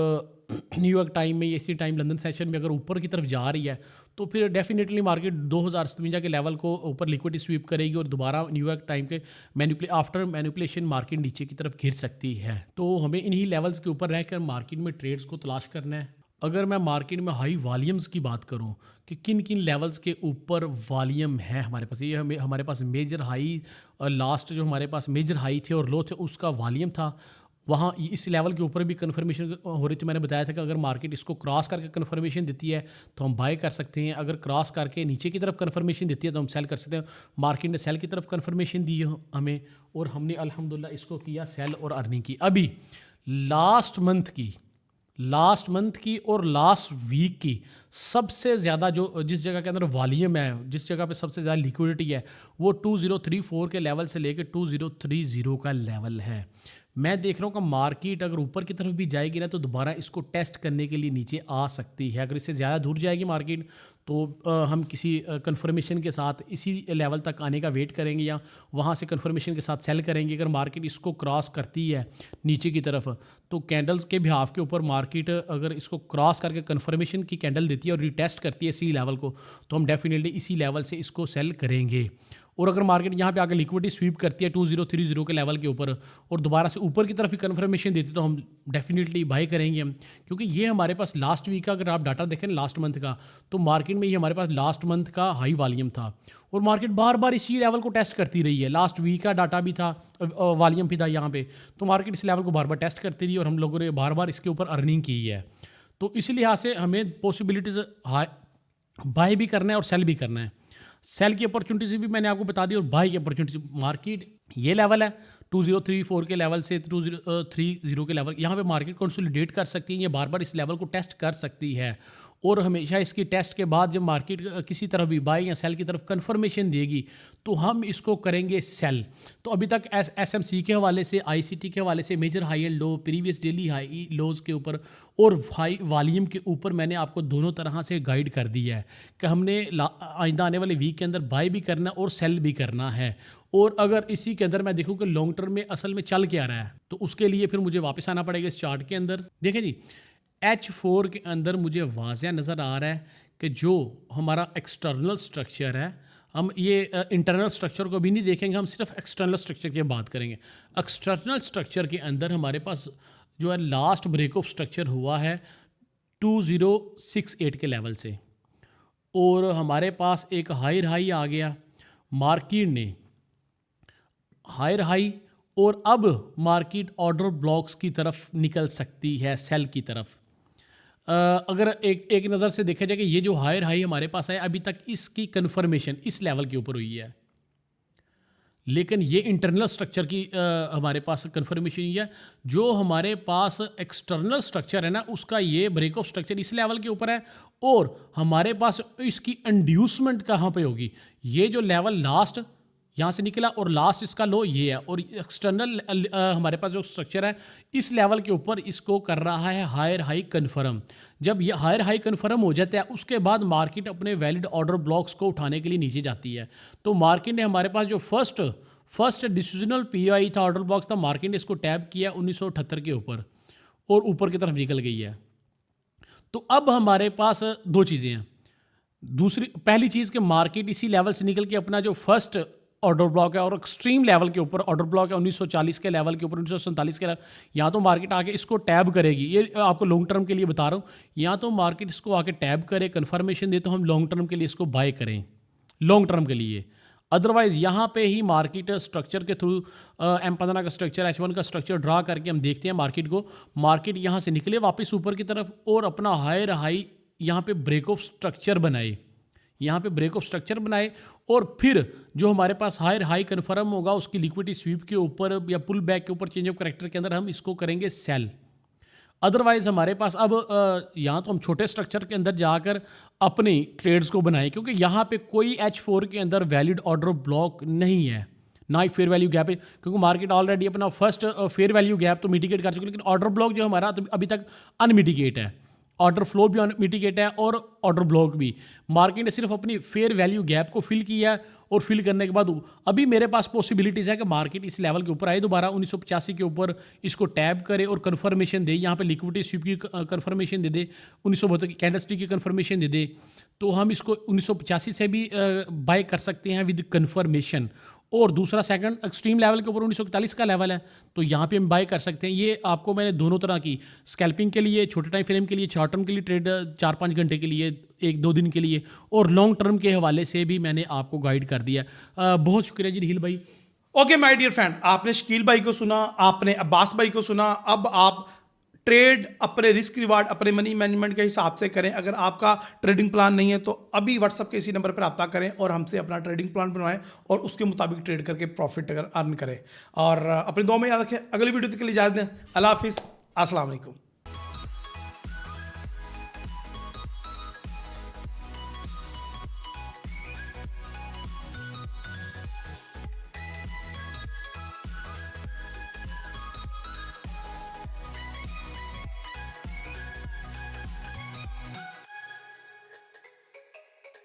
न्यूयॉर्क टाइम में इसी टाइम लंदन सेशन में अगर ऊपर की तरफ जा रही है तो फिर डेफिनेटली मार्केट 2057 के लेवल को ऊपर लिक्विडिटी स्वीप करेगी और दोबारा न्यूयॉर्क टाइम के आफ्टर मैनिपुलेशन मार्केट नीचे की तरफ गिर सकती है। तो हमें इन्हीं लेवल्स के ऊपर रहकर मार्केट में ट्रेड्स को तलाश करना है। अगर मैं मार्केट में हाई वॉल्यूम्स की बात करूं कि किन किन लेवल्स के ऊपर वॉल्यूम है हमारे पास, ये हमारे पास मेजर हाई लास्ट जो हमारे पास मेजर हाई थे और लो थे उसका वॉल्यूम था, वहाँ इस लेवल के ऊपर भी कन्फर्मेशन हो रही थी। मैंने बताया था कि अगर मार्केट इसको क्रॉस करके कन्फर्मेशन देती है तो हम बाय कर सकते हैं, अगर क्रॉस करके नीचे की तरफ कन्फर्मेशन देती है तो हम सेल कर सकते हैं। मार्केट ने सेल की तरफ कन्फर्मेशन दी है हमें और हमने अल्हम्दुलिल्लाह इसको किया सेल और अर्निंग की। अभी लास्ट मंथ की और लास्ट वीक की सबसे ज़्यादा जो जिस जगह के अंदर वॉल्यूम है, जिस जगह पे सबसे ज़्यादा लिक्विडिटी है वो 2034 के लेवल से लेकर 2030 का लेवल है। मैं देख रहा हूँ कि मार्केट अगर ऊपर की तरफ भी जाएगी ना तो दोबारा इसको टेस्ट करने के लिए नीचे आ सकती है। अगर इससे ज़्यादा दूर जाएगी मार्केट तो हम किसी कंफर्मेशन के साथ इसी लेवल तक आने का वेट करेंगे या वहाँ से कंफर्मेशन के साथ सेल करेंगे। अगर मार्केट इसको क्रॉस करती है नीचे की तरफ तो कैंडल्स के बिहाफ के ऊपर मार्केट अगर इसको क्रॉस करके कंफर्मेशन की कैंडल देती है और रीटेस्ट करती है इसी लेवल को तो हम डेफिनेटली इसी लेवल से इसको सेल करेंगे। और अगर मार्केट यहाँ पे आकर लिक्विडिटी स्वीप करती है 2030 के लेवल के ऊपर और दोबारा से ऊपर की तरफ ही कन्फर्मेशन देती है तो हम डेफिनेटली बाई करेंगे हम, क्योंकि ये हमारे पास लास्ट वीक का अगर आप डाटा देखें लास्ट मंथ का तो मार्केट में ये हमारे पास लास्ट मंथ का हाई वॉल्यूम था और मार्केट बार बार इसी लेवल को टेस्ट करती रही है। लास्ट वीक का डाटा भी था, वॉल्यूम भी था यहाँ पे, तो मार्केट इस लेवल को बार बार टेस्ट करती रही और हम लोगों ने बार बार इसके ऊपर अर्निंग की है। तो इसी लिहाज से हमें पॉसिबिलिटीज़ बाय भी करना है और सेल भी करना है। सेल की अपॉर्चुनिटीज भी मैंने आपको बता दी और बाय की अपॉर्चुनिटी। मार्केट ये लेवल है 2034 के लेवल से 2030 के लेवल, यहाँ पे मार्केट कंसोलिडेट कर सकती है, ये बार बार इस लेवल को टेस्ट कर सकती है और हमेशा इसकी टेस्ट के बाद जब मार्केट किसी तरफ भी बाय या सेल की तरफ कंफर्मेशन देगी तो हम इसको करेंगे सेल। तो अभी तक SMC के हवाले से, ICT के हवाले से major high and low, previous daily high lows के ऊपर और हाई वॉल्यूम के ऊपर मैंने आपको दोनों तरह से गाइड कर दिया है कि हमने आइंदा आने वाले वीक के अंदर बाय भी करना और सेल भी करना है। और अगर इसी के अंदर मैं देखूं कि लॉन्ग टर्म में असल में चल के आ रहा है तो उसके लिए फिर मुझे वापस आना पड़ेगा इस चार्ट के अंदर। देखें जी, H4 के अंदर मुझे वाज़ह नज़र आ रहा है कि जो हमारा एक्सटर्नल स्ट्रक्चर है, हम ये इंटरनल स्ट्रक्चर को भी नहीं देखेंगे, हम सिर्फ एक्सटर्नल स्ट्रक्चर की बात करेंगे। एक्सटर्नल स्ट्रक्चर के अंदर हमारे पास जो है लास्ट ब्रेक ऑफ स्ट्रक्चर हुआ है 2068 के लेवल से और हमारे पास एक हायर हाई आ गया, मार्केट ने हायर हाई और अब मार्केट ऑर्डर ब्लॉक्स की तरफ निकल सकती है, सेल की तरफ। अगर एक नज़र से देखा जाए कि ये जो हायर हाई हमारे पास है अभी तक इसकी कन्फर्मेशन इस लेवल के ऊपर हुई है, लेकिन ये इंटरनल स्ट्रक्चर की हमारे पास कन्फर्मेशन हुई है। जो हमारे पास एक्सटर्नल स्ट्रक्चर है ना उसका ये ब्रेक ऑफ स्ट्रक्चर इस लेवल के ऊपर है और हमारे पास इसकी इंड्यूसमेंट कहाँ पे होगी, ये जो लेवल लास्ट यहाँ से निकला और लास्ट इसका लो ये है और एक्सटर्नल हमारे पास जो स्ट्रक्चर है इस लेवल के ऊपर इसको कर रहा है हायर हाई कन्फर्म। जब ये हायर हाई कन्फर्म हो जाता है उसके बाद मार्केट अपने वैलिड ऑर्डर ब्लॉक्स को उठाने के लिए नीचे जाती है। तो मार्केट ने हमारे पास जो फर्स्ट डिसीजनल PI था, ऑर्डर ब्लॉक्स था, मार्केट ने इसको टैप किया 1978 के ऊपर और ऊपर की तरफ निकल गई है। तो अब हमारे पास दो चीज़ें हैं। पहली चीज़ कि मार्केट इसी लेवल से निकल के अपना जो फर्स्ट ऑर्डर ब्लॉक है और एक्सट्रीम लेवल के ऊपर ऑर्डर ब्लॉक है 1940 के लेवल के ऊपर, 1947 के लेवल, यहाँ तो मार्केट आके इसको टैब करेगी। ये आपको लॉन्ग टर्म के लिए बता रहा हूँ, यहाँ तो मार्केट इसको आके टैब करे, कन्फर्मेशन दे तो हम लॉन्ग टर्म के लिए इसको बाय करें। लॉन्ग टर्म के लिए। अदरवाइज़ यहाँ पे ही मार्केट स्ट्रक्चर के थ्रू M15 का स्ट्रक्चर, H1 का स्ट्रक्चर ड्रा करके हम देखते हैं मार्केट को। मार्केट यहाँ से निकले वापस ऊपर की तरफ और अपना हायर हाई यहाँ पे ब्रेक ऑफ स्ट्रक्चर बनाए, यहाँ पे ब्रेक ऑफ स्ट्रक्चर बनाए और फिर जो हमारे पास हायर हाई कन्फर्म होगा उसकी लिक्विडिटी स्वीप के ऊपर या पुल बैक के ऊपर चेंज ऑफ करैक्टर के अंदर हम इसको करेंगे सेल। अदरवाइज़ हमारे पास अब यहाँ तो हम छोटे स्ट्रक्चर के अंदर जाकर अपनी ट्रेड्स को बनाएं, क्योंकि यहाँ पे कोई H4 के अंदर वैलिड ऑर्डर ब्लॉक नहीं है, ना ही फेयर वैल्यू गैप है, क्योंकि मार्केट ऑलरेडी अपना फर्स्ट फेयर वैल्यू गैप तो मिटिगेट कर चुकी है, लेकिन ऑर्डर ब्लॉक जो हमारा अभी तक अनमिटिगेट है। ऑर्डर फ्लो भी अनमिटिगेट है और ऑर्डर ब्लॉक भी। मार्केट ने सिर्फ अपनी फेयर वैल्यू गैप को फिल किया है और फिल करने के बाद अभी मेरे पास पॉसिबिलिटीज़ है कि मार्केट इस लेवल के ऊपर आए, दोबारा 1985 के ऊपर इसको टैब करे और कंफर्मेशन दे, यहाँ पे लिक्विडिटी स्वीप की कंफर्मेशन दे दे, 1972 की कैंडलस्टिक की कंफर्मेशन दे दे, तो हम इसको 1985 से भी बाय कर सकते हैं विद कंफर्मेशन। और दूसरा सेकंड एक्सट्रीम लेवल के ऊपर 1941 का लेवल है, तो यहाँ पे हम बाय कर सकते हैं। ये आपको मैंने दोनों तरह की, स्कैल्पिंग के लिए, छोटे टाइम फ्रेम के लिए, शॉर्ट टर्म के लिए ट्रेड 4-5 घंटे के लिए, 1-2 दिन के लिए, और लॉन्ग टर्म के हवाले से भी मैंने आपको गाइड कर दिया। बहुत शुक्रिया जी हिल भाई। ओके माय डियर फ्रेंड, आपने शकील भाई को सुना, आपने अब्बास भाई को सुना। अब आप ट्रेड अपने रिस्क रिवार्ड, अपने मनी मैनेजमेंट के हिसाब से करें। अगर आपका ट्रेडिंग प्लान नहीं है तो अभी व्हाट्सअप के इसी नंबर पर रब्ता करें और हमसे अपना ट्रेडिंग प्लान बनवाएं और उसके मुताबिक ट्रेड करके प्रॉफिट अगर अर्न करें। और अपनी दुआ में याद रखें। अगली वीडियो तक के लिए इजाज़त दें। अल्लाह हाफिज़, अस्सलाम वालेकुम।